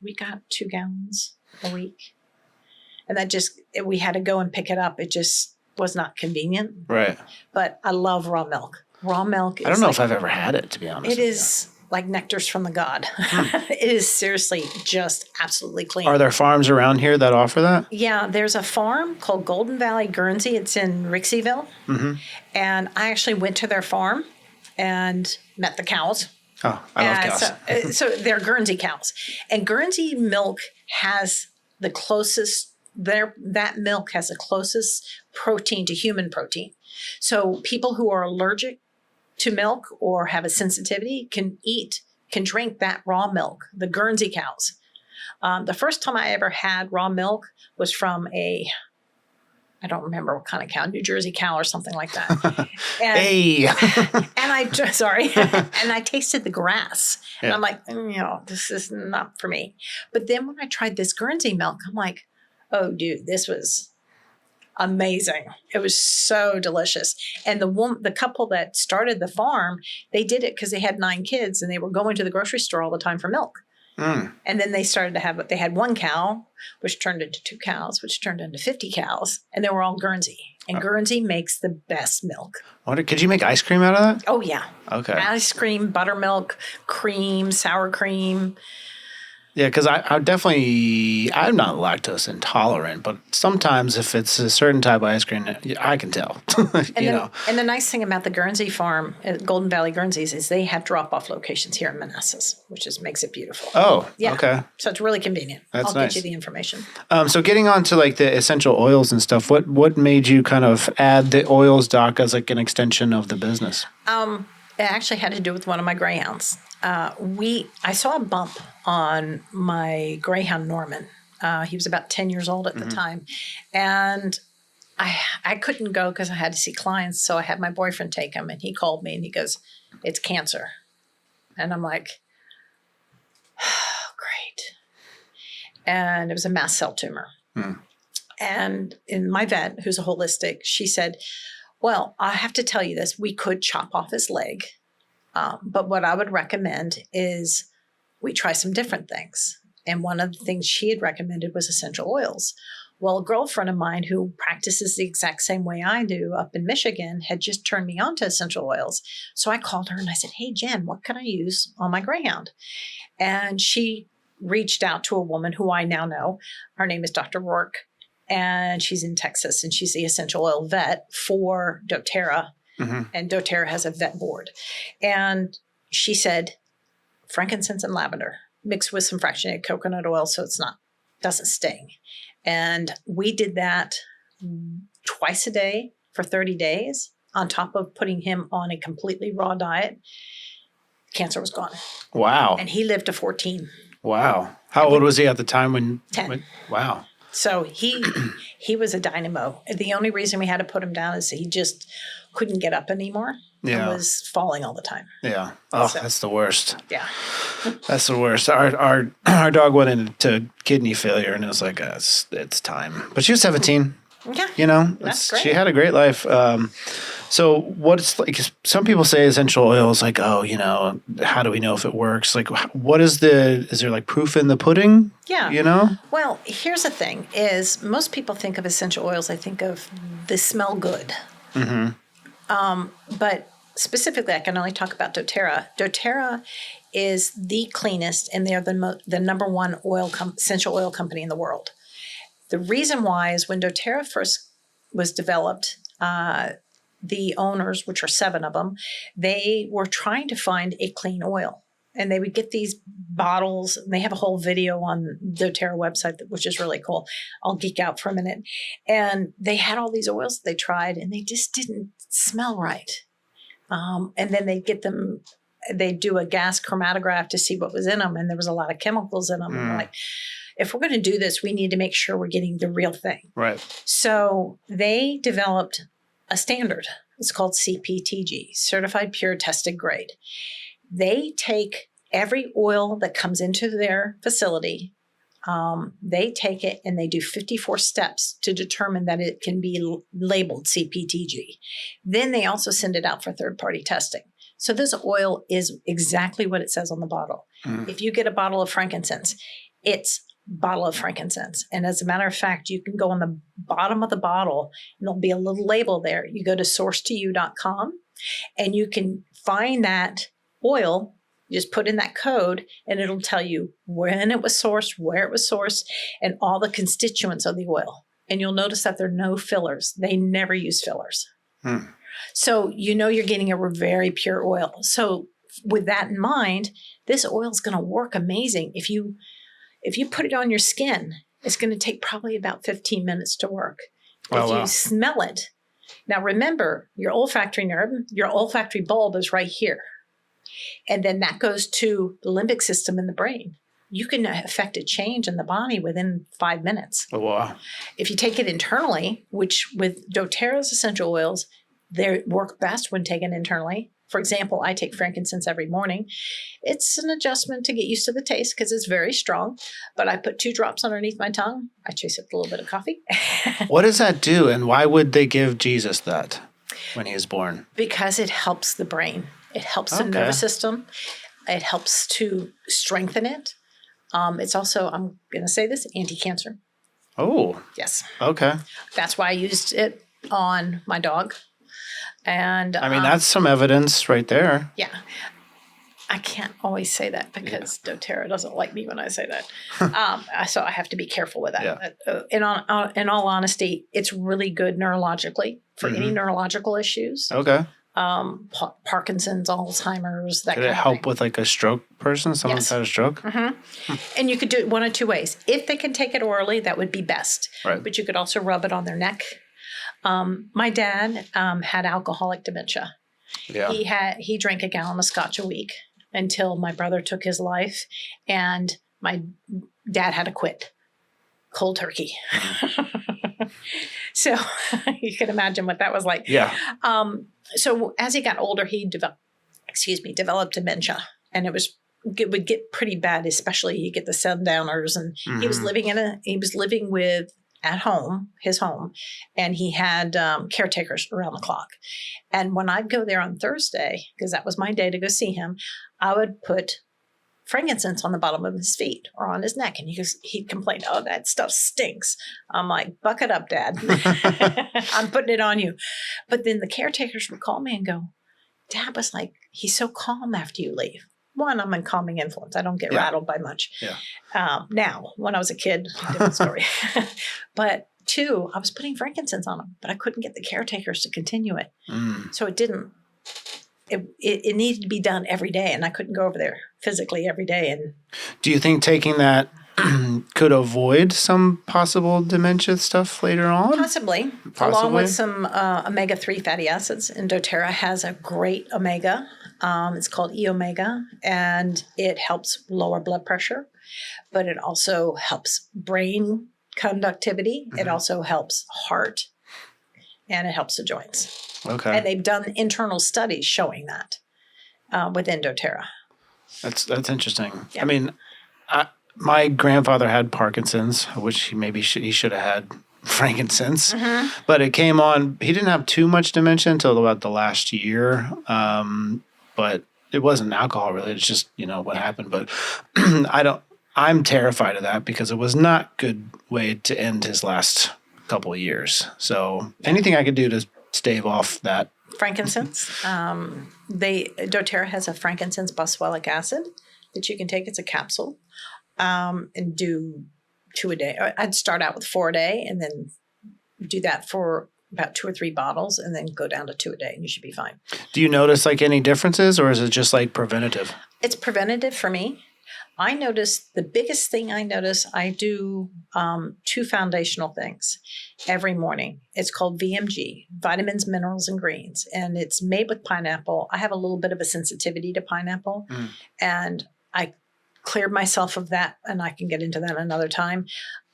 we got 2 gallons a week. And we had to go and pick it up. It just was not convenient. Right. But I love raw milk. Raw milk is I don't know if I've ever had it, to be honest. It is like nectar's from the god. It is seriously just absolutely clean. Are there farms around here that offer that? Yeah, there's a farm called Golden Valley, Guernsey. It's in Rixieville. And I actually went to their farm and met the cows. Oh, I love cows. So they're Guernsey cows. And Guernsey milk has the closest, that milk has the closest protein to human protein. So people who are allergic to milk or have a sensitivity can drink that raw milk, the Guernsey cows. The first time I ever had raw milk was from a I don't remember what kind of cow, New Jersey cow or something like that. And, Hey. and I just, sorry, and I tasted the grass. And Yeah. I'm like, this is not for me. But then when I tried this Guernsey milk, I'm like, oh, dude, this was amazing. It was so delicious. And the couple that started the farm, they did it because they had 9 kids and they were going to the grocery store all the time for milk. Mm. And then they had 1 cow, which turned into 2 cows, which turned into 50 cows. And they were all Guernsey. And Guernsey makes the best milk. Could you make ice cream out of that? Oh, yeah. Okay. Ice cream, buttermilk, cream, sour cream. Yeah, because I'm not lactose intolerant, but sometimes if it's a certain type of ice cream, I can tell. And the nice thing about the Guernsey farm at Golden Valley Guernseys is they have drop-off locations here in Manassas, which makes it beautiful. Oh, yeah. Okay. So it's really convenient. That's I'll nice. get you the information. So getting on to like the essential oils and stuff, what made you kind of add the oils doc as like an extension of the business? It actually had to do with one of my greyhounds. I saw a bump on my greyhound Norman. He was about 10 years old at the time. And I couldn't go because I had to see clients. So I had my boyfriend take him and he called me and he goes, it's cancer. And I'm like, oh, great. And it was a mast cell tumor. And in my vet, who's a holistic, she said, well, I have to tell you this. We could chop off his leg. But what I would recommend is we try some different things. And one of the things she had recommended was essential oils. Well, a girlfriend of mine who practices the exact same way I do up in Michigan had just turned me on to essential oils. So I called her and I said, hey, Jen, what can I use on my greyhound? And she reached out to a woman who I now know. Her name is Dr. Rourke. And she's in Texas, and she's the essential oil vet for doTERRA. And doTERRA has a vet board. And she said, frankincense and lavender mixed with some fractionated coconut oil so doesn't sting. And we did that twice a day for 30 days on top of putting him on a completely raw diet. Cancer was gone. Wow. And he lived to 14. Wow. How old was he at the time when? 10. Wow. So he was a dynamo. The only reason we had to put him down is he just couldn't get up anymore. Yeah. And was falling all the time. Yeah. Oh, that's the worst. Yeah. That's the worst. Our dog went into kidney failure, and it was like, it's time. But she was 17. Yeah. That's great. She had a great life. So what's like? Some people say essential oils, like, oh, how do we know if it works? Like, is there like proof in the pudding? Yeah. Well, here's the thing: is most people think of essential oils. They think of they smell good. But specifically, I can only talk about doTERRA. doTERRA is the cleanest, and they are the number one essential oil company in the world. The reason why is when doTERRA first was developed, the owners, which are 7 of them, they were trying to find a clean oil. And they would get these bottles, and they have a whole video on the doTERRA website, which is really cool. I'll geek out for a minute. And they had all these oils that they tried, and they just didn't smell right. And then they'd do a gas chromatograph to see what was in them, and there was a lot of chemicals in them. And they're like, if we're going to do this, we need to make sure we're getting the real thing. Right. So they developed a standard. It's called CPTG, Certified Pure Tested Grade. They take every oil that comes into their facility, they take it and they do 54 steps to determine that it can be labeled CPTG. Then they also send it out for third-party testing. So this oil is exactly what it says on the bottle. If you get a bottle of frankincense, it's bottle of frankincense. And as a matter of fact, you can go on the bottom of the bottle and there'll be a little label there. You go to sourcetoyou.com and you can find that oil. You just put in that code and it'll tell you when it was sourced, where it was sourced, and all the constituents of the oil. And you'll notice that there are no fillers. They never use fillers. So you're getting a very pure oil. So with that in mind, this oil is going to work amazing. If you put it on your skin, it's going to take probably about 15 minutes to work. If you smell it. Now remember, your olfactory nerve, your olfactory bulb is right here. And then that goes to the limbic system in the brain. you can affect a change in the body within 5 minutes. Oh, wow. If you take it internally, which with doTERRA's essential oils, they work best when taken internally. For example, I take frankincense every morning. It's an adjustment to get used to the taste because it's very strong, but I put 2 drops underneath my tongue. I chase it with a little bit of coffee. What does that do, and why would they give Jesus that when he was born? Because it helps the brain. It helps the nervous system. It helps to strengthen it. It's also, I'm going to say this, anti-cancer. Oh. Yes. Okay. That's why I used it on my dog. And I mean, that's some evidence right there. Yeah. I can't always say that because doTERRA doesn't like me when I say that. So I have to be careful with that. Yeah. In all honesty, it's really good neurologically for any neurological issues. Okay. Parkinson's, Alzheimer's, that Could kind it of help thing. with like a stroke person? Someone's had a stroke? And you could do it one of 2 ways. If they can take it orally, that would be best. Right. But you could also rub it on their neck. My dad had alcoholic dementia. Yeah. He drank a gallon of scotch a week until my brother took his life, and my dad had to quit cold turkey. So you can imagine what that was like. Yeah. So as he got older, he developed dementia, and it would get pretty bad, especially you get the sundowners, and he was living with at home, his home, and he had caretakers around the clock. And when I'd go there on Thursday, because that was my day to go see him, I would put frankincense on the bottom of his feet or on his neck. And he'd complain, "Oh, that stuff stinks." I'm like, "Buck it up, Dad. I'm putting it on you." But then the caretakers would call me and go, "Dad was like, he's so calm after you leave." One, I'm a calming influence. I don't get rattled by much. Yeah. Now, when I was a kid, different story. But 2, I was putting frankincense on them, but I couldn't get the caretakers to continue it. So it didn't. It needed to be done every day, and I couldn't go over there physically every day. And do you think taking that could avoid some possible dementia stuff later on? Possibly. Along with some omega-3 fatty acids. And doTERRA has a great omega. It's called E-omega, and it helps lower blood pressure, but it also helps brain conductivity. It also helps heart, and it helps the joints. Okay. And they've done internal studies showing that within doTERRA. That's interesting. Yeah. I mean, my grandfather had Parkinson's, which he should have had frankincense, but it came on. He didn't have too much dementia until about the last year. But it wasn't alcohol related. It's just, what happened. But I'm terrified of that because it was not a good way to end his last couple of years. So anything I could do to stave off that. Frankincense. doTERRA has a frankincense boswellic acid that you can take. It's a capsule and do 2 a day. I'd start out with 4 a day and then do that for about 2 or 3 bottles and then go down to 2 a day and you should be fine. Do you notice like any differences or is it just like preventative? It's preventative for me. The biggest thing I notice, I do 2 foundational things every morning. It's called VMG, vitamins, minerals, and greens. And it's made with pineapple. I have a little bit of a sensitivity to pineapple. And I cleared myself of that, and I can get into that another time,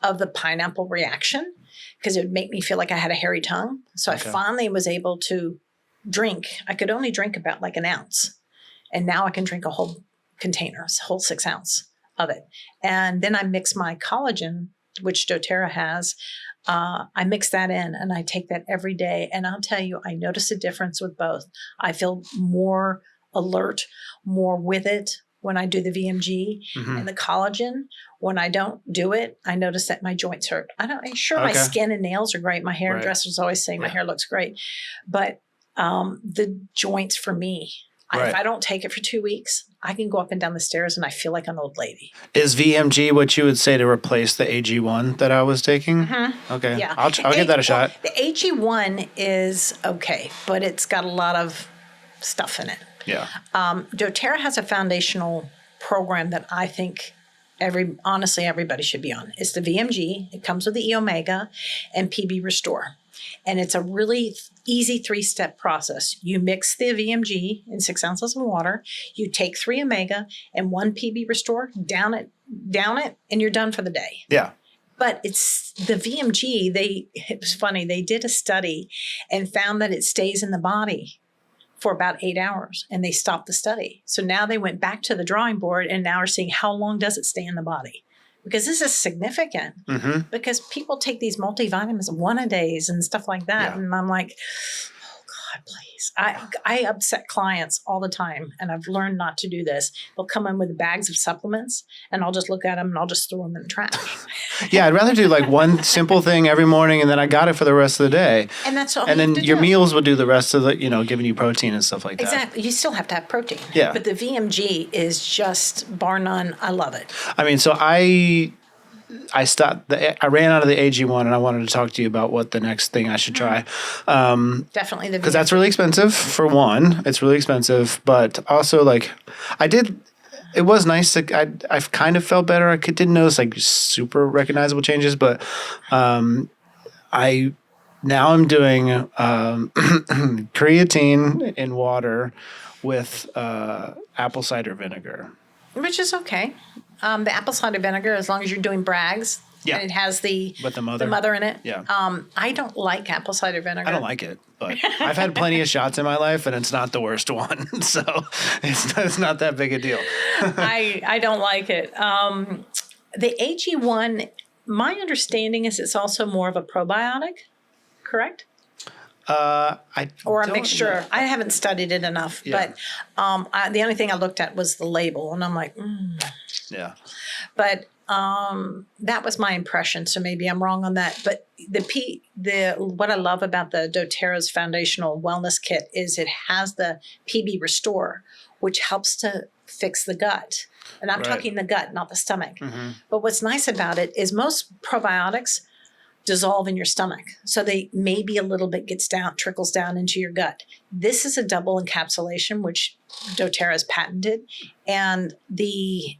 of the pineapple reaction, because it would make me feel like I had a hairy tongue. So I finally was able to drink. I could only drink about like an ounce. And now I can drink a whole container, a whole 6 ounce of it. And then I mix my collagen, which doTERRA has. I mix that in and I take that every day. And I'll tell you, I notice a difference with both. I feel more alert, more with it when I do the VMG and the collagen. When I don't do it, I notice that my joints hurt. My skin and nails are great. My hairdressers always say my hair looks great. But the joints for me, if I don't take it for 2 weeks, I can go up and down the stairs and I feel like an old lady. Is VMG what you would say to replace the AG1 that I was taking? Okay. Yeah. I'll give that a shot. The AG1 is okay, but it's got a lot of stuff in it. Yeah. doTERRA has a foundational program that I think honestly everybody should be on. It's the VMG. It comes with the E-omega and PB Restore. And it's a really easy 3-step process. You mix the VMG in 6 ounces of water. You take 3 omega and 1 PB Restore, down it down it and you're done for the day. Yeah. But it's the VMG, it was funny. They did a study and found that it stays in the body for about 8 hours, and they stopped the study. So now they went back to the drawing board and now are seeing how long does it stay in the body? Because this is significant, because people take these multivitamins 1-a-days and stuff like that. Yeah. And I'm like, oh God, please. I upset clients all the time, and I've learned not to do this. They'll come in with bags of supplements, and I'll just look at them and I'll just throw them in the trash. Yeah, I'd rather do like one simple thing every morning, and then I got it for the rest of the day. And that's all. And then your meals will do the rest of the, giving you protein and stuff like that. Exactly. You still have to have protein. Yeah. But the VMG is just bar none. I love it. I mean, so I stopped. I ran out of the AG1, and I wanted to talk to you about what the next thing I should try. Definitely the VMG. Because that's really expensive. For one, it's really expensive, but also like it was nice to, I kind of felt better. Didn't notice like super recognizable changes, but now I'm doing creatine in water with apple cider vinegar. Which is okay. The apple cider vinegar, as long as you're doing Bragg's, and it has the mother in it. Yeah. I don't like apple cider vinegar. I don't like it, but I've had plenty of shots in my life, and it's not the worst one, so it's not that big a deal. I don't like it. The AG1, my understanding is it's also more of a probiotic, correct? Or a mixture. I haven't studied it enough, but the only thing I looked at was the label, and I'm like, Yeah. But that was my impression, so maybe I'm wrong on that. But what I love about the doTERRA's Foundational Wellness Kit is it has the PB Restore, which helps to fix the gut. And I'm talking the gut, not the stomach. Mm-hmm. But what's nice about it is most probiotics dissolve in your stomach. So they maybe a little bit trickles down into your gut. This is a double encapsulation, which doTERRA has patented. And the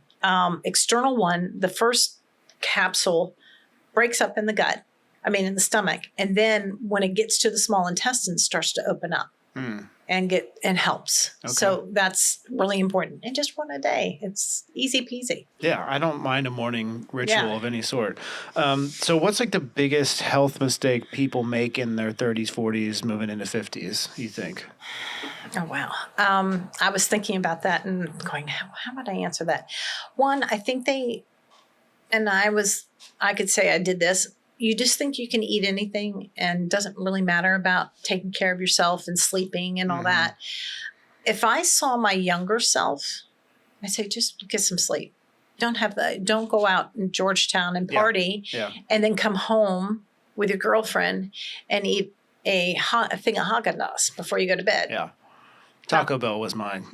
external one, the first capsule breaks up in the stomach. And then when it gets to the small intestine, starts to open up and helps. Okay. So that's really important. And just one a day. It's easy peasy. Yeah. I don't mind a morning ritual of any sort. So what's like the biggest health mistake people make in their 30s, 40s, moving into 50s, you think? Oh, wow. I was thinking about that and going, how would I answer that? One, I think I could say I did this. You just think you can eat anything and doesn't really matter about taking care of yourself and sleeping and all that. If I saw my younger self, I'd say just get some sleep. Don't go out in Georgetown and party and then come home with your girlfriend and eat a thing of Haagen-Dazs before you go to bed. Yeah. Taco Bell was mine.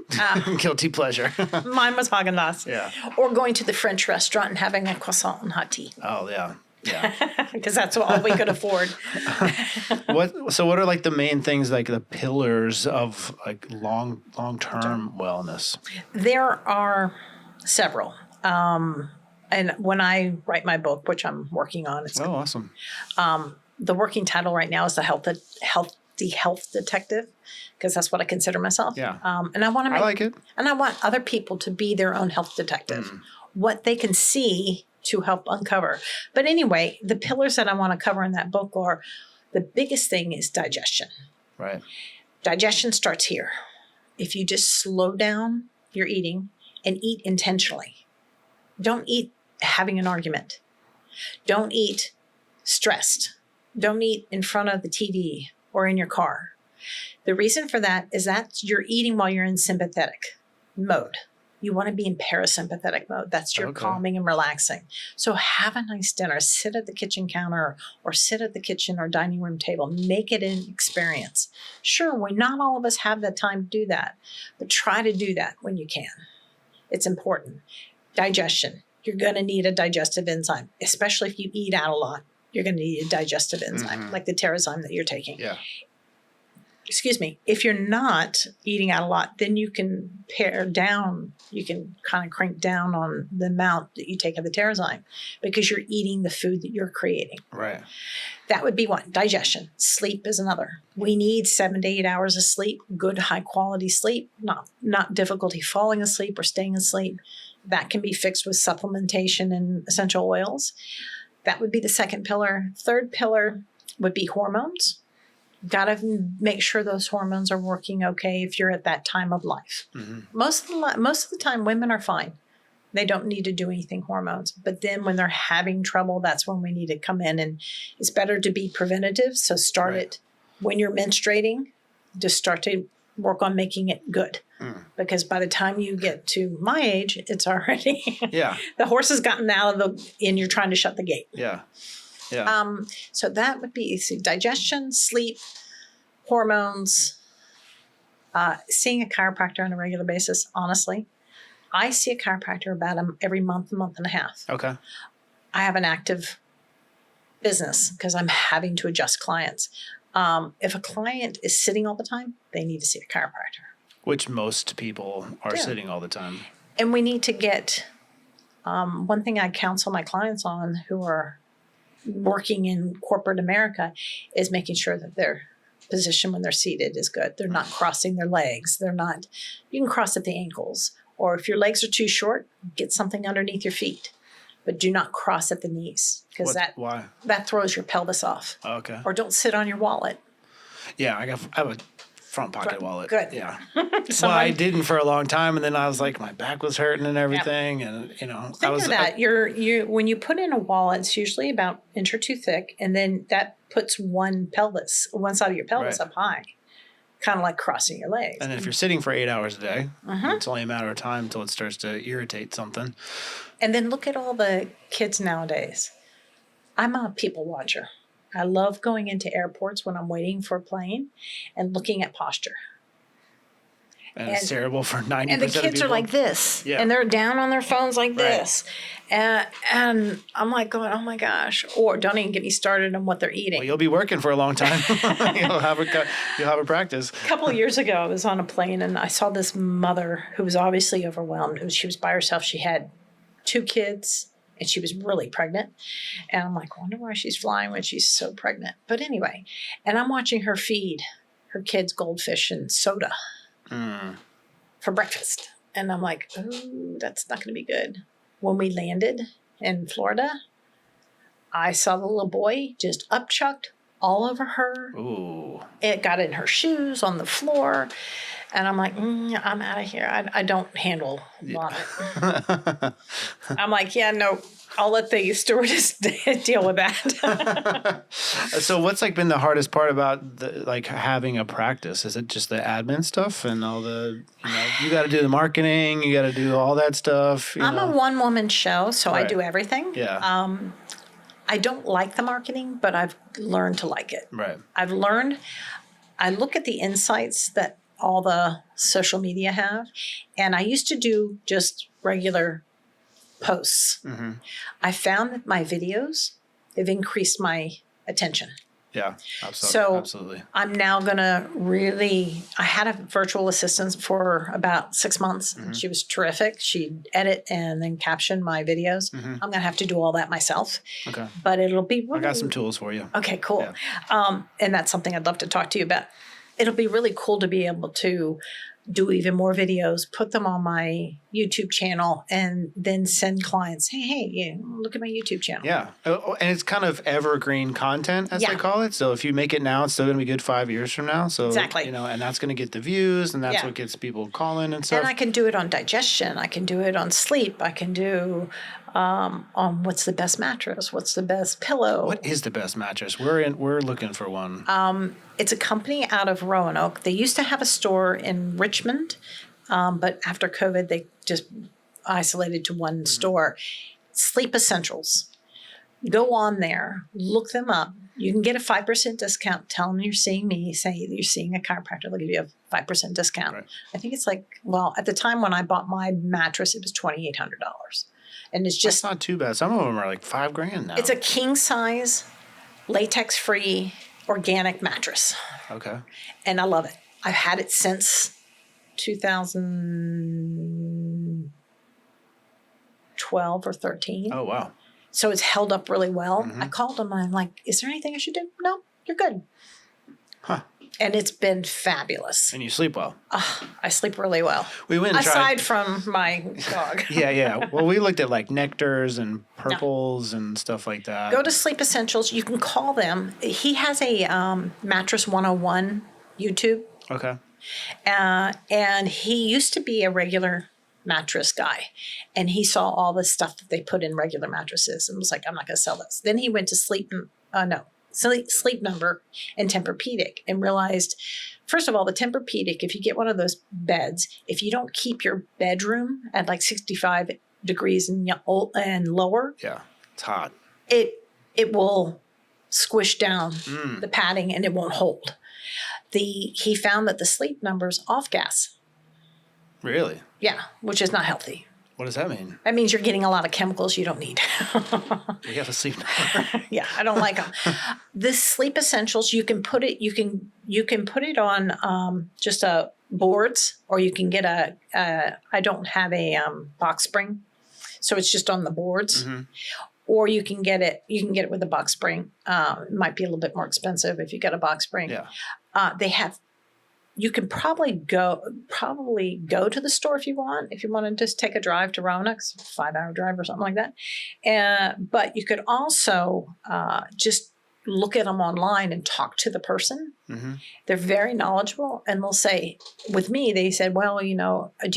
Guilty pleasure. Mine was Haagen-Dazs. Yeah. Or going to the French restaurant and having a croissant and hot tea. Oh, yeah. Yeah. Because that's all we could afford. So what are like the main things, like the pillars of like long-term wellness? There are several. And when I write my book, which I'm working on, it's awesome. The working title right now is the Health Detective, because that's what I consider myself. Yeah. And I like it. And I want other people to be their own health detective. What they can see to help uncover. But anyway, the pillars that I want to cover in that book are, the biggest thing is digestion. Right. Digestion starts here. If you just slow down your eating and eat intentionally. Don't eat having an argument. Don't eat stressed. Don't eat in front of the TV or in your car. The reason for that is that you're eating while you're in sympathetic mode. You want to be in parasympathetic mode. That's your calming and relaxing. So have a nice dinner. Sit at the kitchen counter or sit at the kitchen or dining room table. Make it an experience. Sure, not all of us have the time to do that, but try to do that when you can. It's important. Digestion. You're going to need a digestive enzyme, especially if you eat out a lot. You're going to need a digestive enzyme, like the Terrazyme that you're taking. Yeah. Excuse me. If you're not eating out a lot, then you can pare down. You can kind of crank down on the amount that you take of the Terrazyme because you're eating the food that you're creating. Right. That would be one. Digestion. Sleep is another. We need 7 to 8 hours of sleep, good high quality sleep, not difficulty falling asleep or staying asleep. That can be fixed with supplementation and essential oils. That would be the second pillar. Third pillar would be hormones. Got to make sure those hormones are working okay if you're at that time of life. Mm-hmm. Most of the time, women are fine. They don't need to do anything hormones. But then when they're having trouble, that's when we need to come in. And it's better to be preventative. So start it when you're menstruating. Just start to work on making it good. Because by the time you get to my age, it's already the horse has gotten out of and you're trying to shut the gate. Yeah. So that would be digestion, sleep, hormones, seeing a chiropractor on a regular basis. Honestly, I see a chiropractor about every month and a half. Okay. I have an active business because I'm having to adjust clients. If a client is sitting all the time, they need to see a chiropractor. Which most people are sitting all the time. And we need to get, one thing I counsel my clients on who are working in corporate America is making sure that their position when they're seated is good. They're not crossing their legs. You can cross at the ankles. Or if your legs are too short, get something underneath your feet. But do not cross at the knees because that throws your pelvis off. Okay. Or don't sit on your wallet. Yeah, I have a front pocket wallet. Good. Yeah. Well, I didn't for a long time, and then I was like, my back was hurting and everything, and Think of that. When you put in a wallet, it's usually about an inch or two thick, and then that puts one side of your pelvis up high, kind of like crossing your legs. And then if you're sitting for 8 hours a day, it's only a matter of time until it starts to irritate something. And then look at all the kids nowadays. I'm a people watcher. I love going into airports when I'm waiting for a plane and looking at posture. And it's terrible for 90% of people. And the kids are like this. Yeah. And they're down on their phones like this. And I'm like going, oh my gosh. Or don't even get me started on what they're eating. Well, you'll be working for a long time. You'll have a practice. A couple of years ago, I was on a plane and I saw this mother who was obviously overwhelmed. She was by herself. She had 2 kids. And she was really pregnant. And I'm like, I wonder why she's flying when she's so pregnant. But anyway, and I'm watching her feed her kids goldfish and soda for breakfast. And I'm like, oh, that's not going to be good. When we landed in Florida, I saw the little boy just upchucked all over her. Ooh. It got in her shoes on the floor. And I'm like, I'm out of here. I don't handle vomit. I'm like, no, I'll let the stewardess deal with that. So what's been the hardest part about having a practice? Is it just the admin stuff and all the, you got to do the marketing, you got to do all that stuff? I'm a one-woman show, so I do everything. Yeah. I don't like the marketing, but I've learned to like it. Right. I look at the insights that all the social media have. And I used to do just regular posts. Mm-hmm. I found that my videos have increased my attention. Yeah, absolutely. So I'm now going to I had a virtual assistant for about 6 months. Mm-hmm. She was terrific. She'd edit and then caption my videos. Mm-hmm. I'm going to have to do all that myself. Okay. But it'll be really... I got some tools for you. Okay, cool. Yeah. And that's something I'd love to talk to you about. It'll be really cool to be able to do even more videos, put them on my YouTube channel, and then send clients, hey, look at my YouTube channel. Yeah. And it's kind of evergreen content, as they call it. So if you make it now, it's still going to be good 5 years from now. So, exactly. And that's going to get the views, and that's what gets people calling and stuff. And I can do it on digestion. I can do it on sleep. I can do on what's the best mattress, what's the best pillow. What is the best mattress? We're looking for one. It's a company out of Roanoke. They used to have a store in Richmond, but after COVID, they just isolated to one store. Sleep Essentials. Go on there, look them up. You can get a 5% discount. Tell them you're seeing me. Say you're seeing a chiropractor. They'll give you a 5% discount. Right. I think it's at the time when I bought my mattress, it was $2,800. And it's just... That's not too bad. Some of them are like $5,000 now. It's a king size, latex-free, organic mattress. Okay. And I love it. I've had it since 2012 or 13. Oh, wow. So it's held up really well. Mm-hmm. I called them and I'm like, is there anything I should do? No, you're good. Huh. And it's been fabulous. And you sleep well. I sleep really well. We went and Aside tried. from my dog. Yeah. Well, we looked at like nectars and purples and stuff like that. Go to Sleep Essentials. You can call them. He has a Mattress 101 YouTube. Okay. And he used to be a regular mattress guy. And he saw all the stuff that they put in regular mattresses and was like, I'm not going to sell this. Then he went to Sleep Number and Tempur-Pedic and realized, first of all, the Tempur-Pedic, if you get one of those beds, if you don't keep your bedroom at like 65 degrees and lower, Yeah, it's hot. it will squish down the padding and it won't hold. He found that the Sleep Number's off gas. Really? Yeah, which is not healthy. What does that mean? That means you're getting a lot of chemicals you don't need. We have a sleep number. Yeah, I don't like them. This Sleep Essentials, you can put it put it on just a boards, or you can get I don't have a box spring, so it's just on the boards. Mm-hmm. Or you can get it with a box spring. It might be a little bit more expensive if you get a box spring. Yeah. You can probably go to the store if you want to just take a drive to Roanoke, 5-hour drive or something like that. But you could also just look at them online and talk to the person. Mm-hmm. They're very knowledgeable, and they'll say, with me, they said, well, do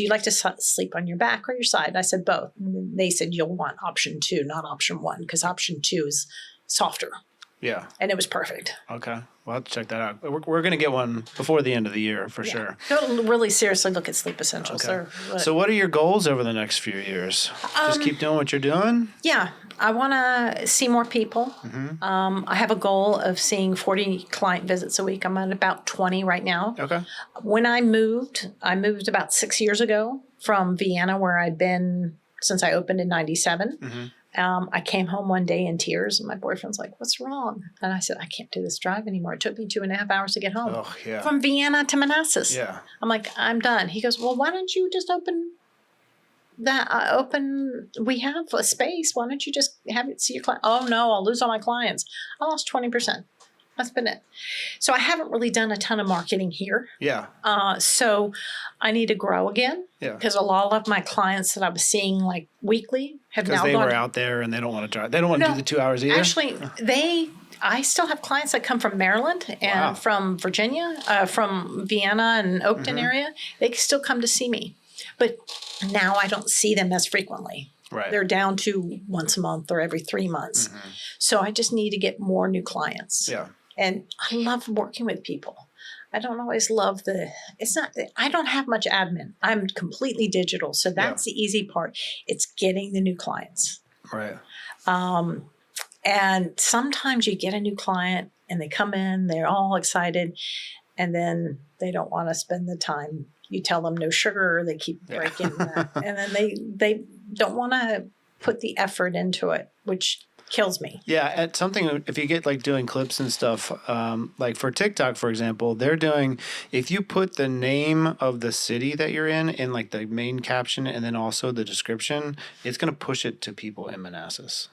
you like to sleep on your back or your side? And I said, both. And they said, you'll want option 2, not option 1, because option 2 is softer. Yeah. And it was perfect. Okay. We'll have to check that out. We're going to get one before the end of the year for sure. Go really seriously look at Sleep Essentials. Okay. So what are your goals over the next few years? Just keep doing what you're doing? Yeah. I want to see more people. Mm-hmm. I have a goal of seeing 40 client visits a week. I'm at about 20 right now. Okay. When I moved about 6 years ago from Vienna, where I'd been since I opened in 97. Mm-hmm. I came home one day in tears, and my boyfriend's like, what's wrong? And I said, I can't do this drive anymore. It took me 2.5 hours to get home. Oh, yeah. From Vienna to Manassas. Yeah. I'm like, I'm done. He goes, well, why don't you just we have a space. Why don't you just have it see your client? Oh, no, I'll lose all my clients. I lost 20%. That's been it. So I haven't really done a ton of marketing here. Yeah. So I need to grow again. Yeah. Because a lot of my clients that I was seeing like weekly have now gone. Because they were out there and they don't want to drive. They don't want to do the 2 hours either. Actually, I still have clients that come from Maryland and from Virginia, from Vienna and Oakton area. They can still come to see me. But now I don't see them as frequently. Right. They're down to once a month or every 3 months. Mm-hmm. So I just need to get more new clients. Yeah. And I love working with people. I don't always love I don't have much admin. I'm completely digital. So that's the easy part. It's getting the new clients. Right. And sometimes you get a new client and they come in, they're all excited, and then they don't want to spend the time. You tell them no sugar, they keep breaking that. And then they don't want to put the effort into it, which kills me. Yeah, at something, if you get like doing clips and stuff, like for TikTok, for example, they're doing, if you put the name of the city that you're in like the main caption and then also the description, it's going to push it to people in Manassas.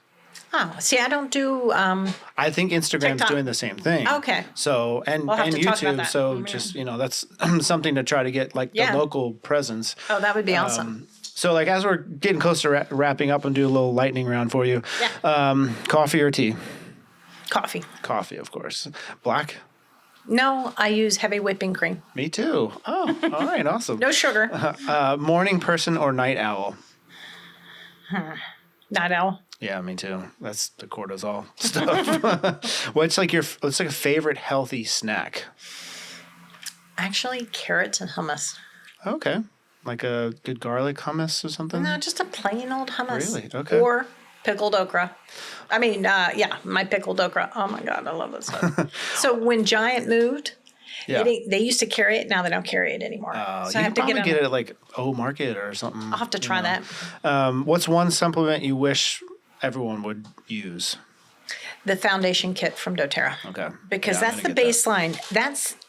Oh, see, I don't do. I think Instagram's TikTok. Doing the same thing. Okay. So and We'll have to talk about YouTube. that. So just that's something to try to get like the local presence. Oh, that would be awesome. So like as we're getting close to wrapping up, and do a little lightning round for you. Yeah. Coffee or tea? Coffee. Coffee, of course. Black? No, I use heavy whipping cream. Me too. Oh, all right, awesome. No sugar. Morning person or night owl? Night owl. Yeah, me too. That's the cortisol stuff. What's like a favorite healthy snack? Actually, carrots and hummus. Okay. Like a good garlic hummus or something? No, just a plain old hummus. Really? Okay. Or pickled okra. I mean, my pickled okra. Oh my God, I love that stuff. So when Giant moved, they used to carry it. Now they don't carry it anymore. So I have to get it at like O Market or something. I'll have to try that. What's one supplement you wish everyone would use? The foundation kit from doTERRA. Okay. Because that's the baseline.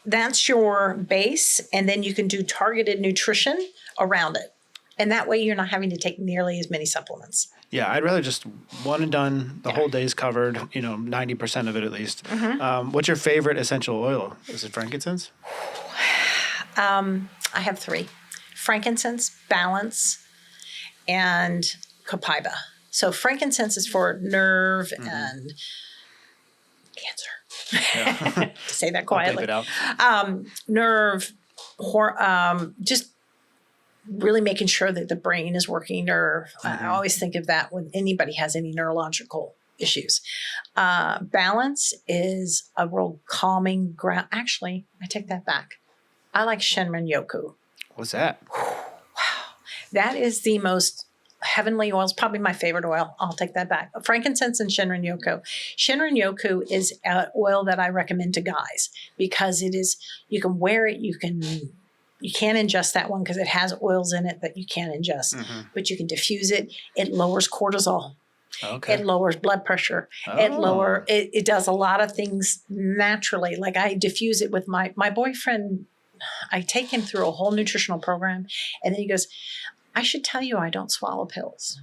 That's your base, and then you can do targeted nutrition around it. And that way you're not having to take nearly as many supplements. Yeah, I'd rather just one and done. The whole day's covered. 90% of it at least. What's your favorite essential oil? Is it frankincense? I have 3: frankincense, balance, and copaiba. So frankincense is for nerve and cancer. Yeah. To say that I'll quietly. bleep it out. Nerve, just really making sure that the brain is working. Nerve. I always think of that when anybody has any neurological issues. Balance is a real calming ground. Actually, I take that back. I like Shinrin Yoku. What's that? That is the most heavenly oil. It's probably my favorite oil. I'll take that back. Frankincense and Shinrin Yoku. Shinrin Yoku is an oil that I recommend to guys because it is, you can wear it, you can't ingest that one because it has oils in it that you can't ingest, but you can diffuse it. It lowers cortisol. Okay. It lowers blood pressure. Oh. It does a lot of things naturally. Like I diffuse it with my boyfriend. I take him through a whole nutritional program, and then he goes, I should tell you I don't swallow pills.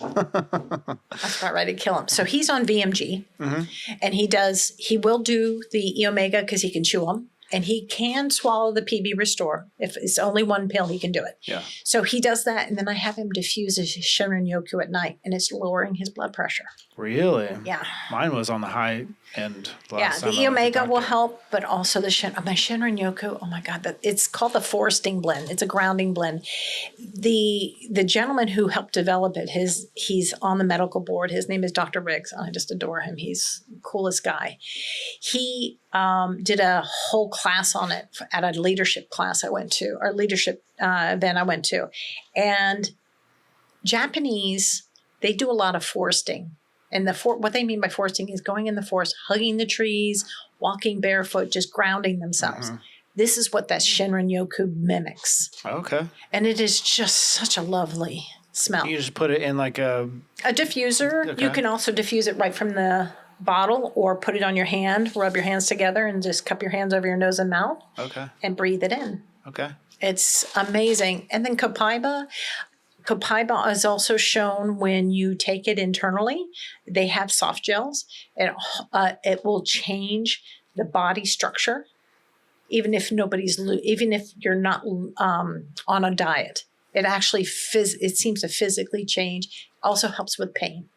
That's about ready to kill him. So he's on VMG, and he will do the E Omega because he can chew them, and he can swallow the PB Restore. If it's only one pill, he can do it. Yeah. So he does that, and then I have him diffuse his Shinrin Yoku at night, and it's lowering his blood pressure. Really? Yeah. Mine was on the high end. Yeah, the E Omega will help, but also my Shinrin Yoku. Oh my God, it's called the foresting blend. It's a grounding blend. The gentleman who helped develop it, he's on the medical board. His name is Dr. Riggs. I just adore him. He's the coolest guy. He did a whole class on it at a leadership class I went to, or leadership event I went to, and Japanese, they do a lot of foresting. And what they mean by foresting is going in the forest, hugging the trees, walking barefoot, just grounding themselves. This is what that Shinrin Yoku mimics. Okay. And it is just such a lovely smell. You just put it in like a diffuser. Okay. You can also diffuse it right from the bottle or put it on your hand, rub your hands together and just cup your hands over your nose and mouth. Okay. And breathe it in. Okay. It's amazing. And then copaiba is also shown when you take it internally. They have soft gels. It will change the body structure, even if you're not on a diet. It actually it seems to physically change. Also helps with pain.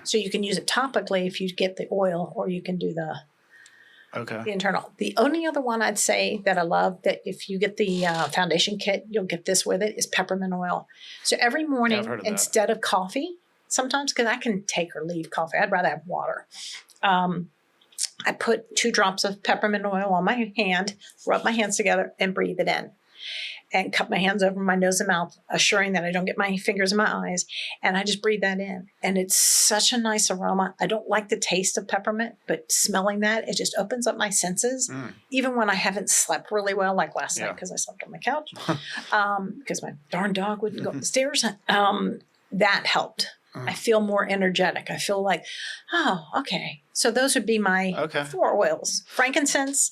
So you can use it topically if you get the oil, or you can do the internal. The only other one I'd say that I love, that if you get the foundation kit, you'll get this with it, is peppermint oil. So every morning, instead of coffee, sometimes, because I can take or leave coffee, I'd rather have water. I put 2 drops of peppermint oil on my hand, rub my hands together, and breathe it in. And cup my hands over my nose and mouth, assuring that I don't get my fingers in my eyes. And I just breathe that in. And it's such a nice aroma. I don't like the taste of peppermint, but smelling that, it just opens up my senses. Even when I haven't slept really well, like last night, because I slept on the couch, because my darn dog wouldn't go up the stairs. That helped. I feel more energetic. I feel like, oh, okay. So those would be my 4 oils: frankincense,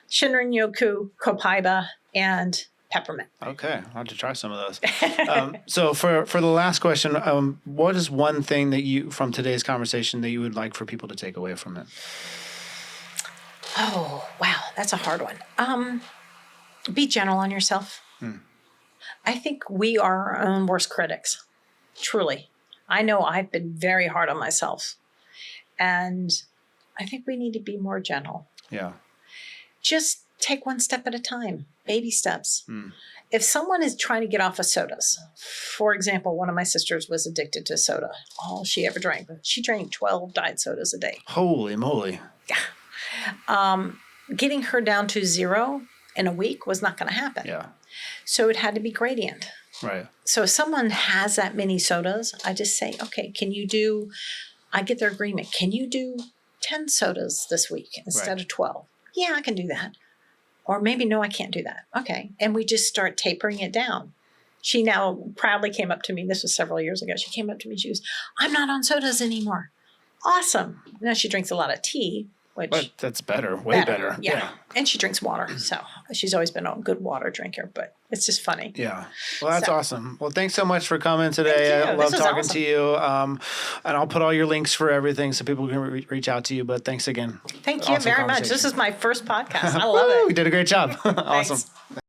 Shinrin Yoku, copaiba, and peppermint. Okay, I'll have to try some of those. So for the last question, what is one thing that from today's conversation that you would like for people to take away from it? Oh, wow. That's a hard one. Be gentle on yourself. I think we are our own worst critics. Truly. I know I've been very hard on myself. And I think we need to be more gentle. Yeah. Just take one step at a time. Baby steps. If someone is trying to get off of sodas, for example, one of my sisters was addicted to soda. All she ever drank. She drank 12 diet sodas a day. Holy moly. Yeah. Getting her down to 0 in a week was not going to happen. Yeah. So it had to be gradient. Right. So if someone has that many sodas, I just say, okay, I get their agreement. Can you do 10 sodas this week instead of 12? Yeah, I can do that. Or maybe, no, I can't do that. Okay. And we just start tapering it down. She now proudly came up to me. This was several years ago. She came up to me. She goes, I'm not on sodas anymore. Awesome. Now she drinks a lot of tea, which But that's better, way better. Yeah. And she drinks water. So she's always been a good water drinker, but it's just funny. Yeah. Well, that's So- awesome. Well, thanks so much for coming today. Thank you. I This love was talking awesome. to you. And I'll put all your links for everything so people can reach out to you. But thanks again. Thank you Awesome very much. This conversation. is my first podcast. I love Woo, it. you did a great job. Awesome. Thanks.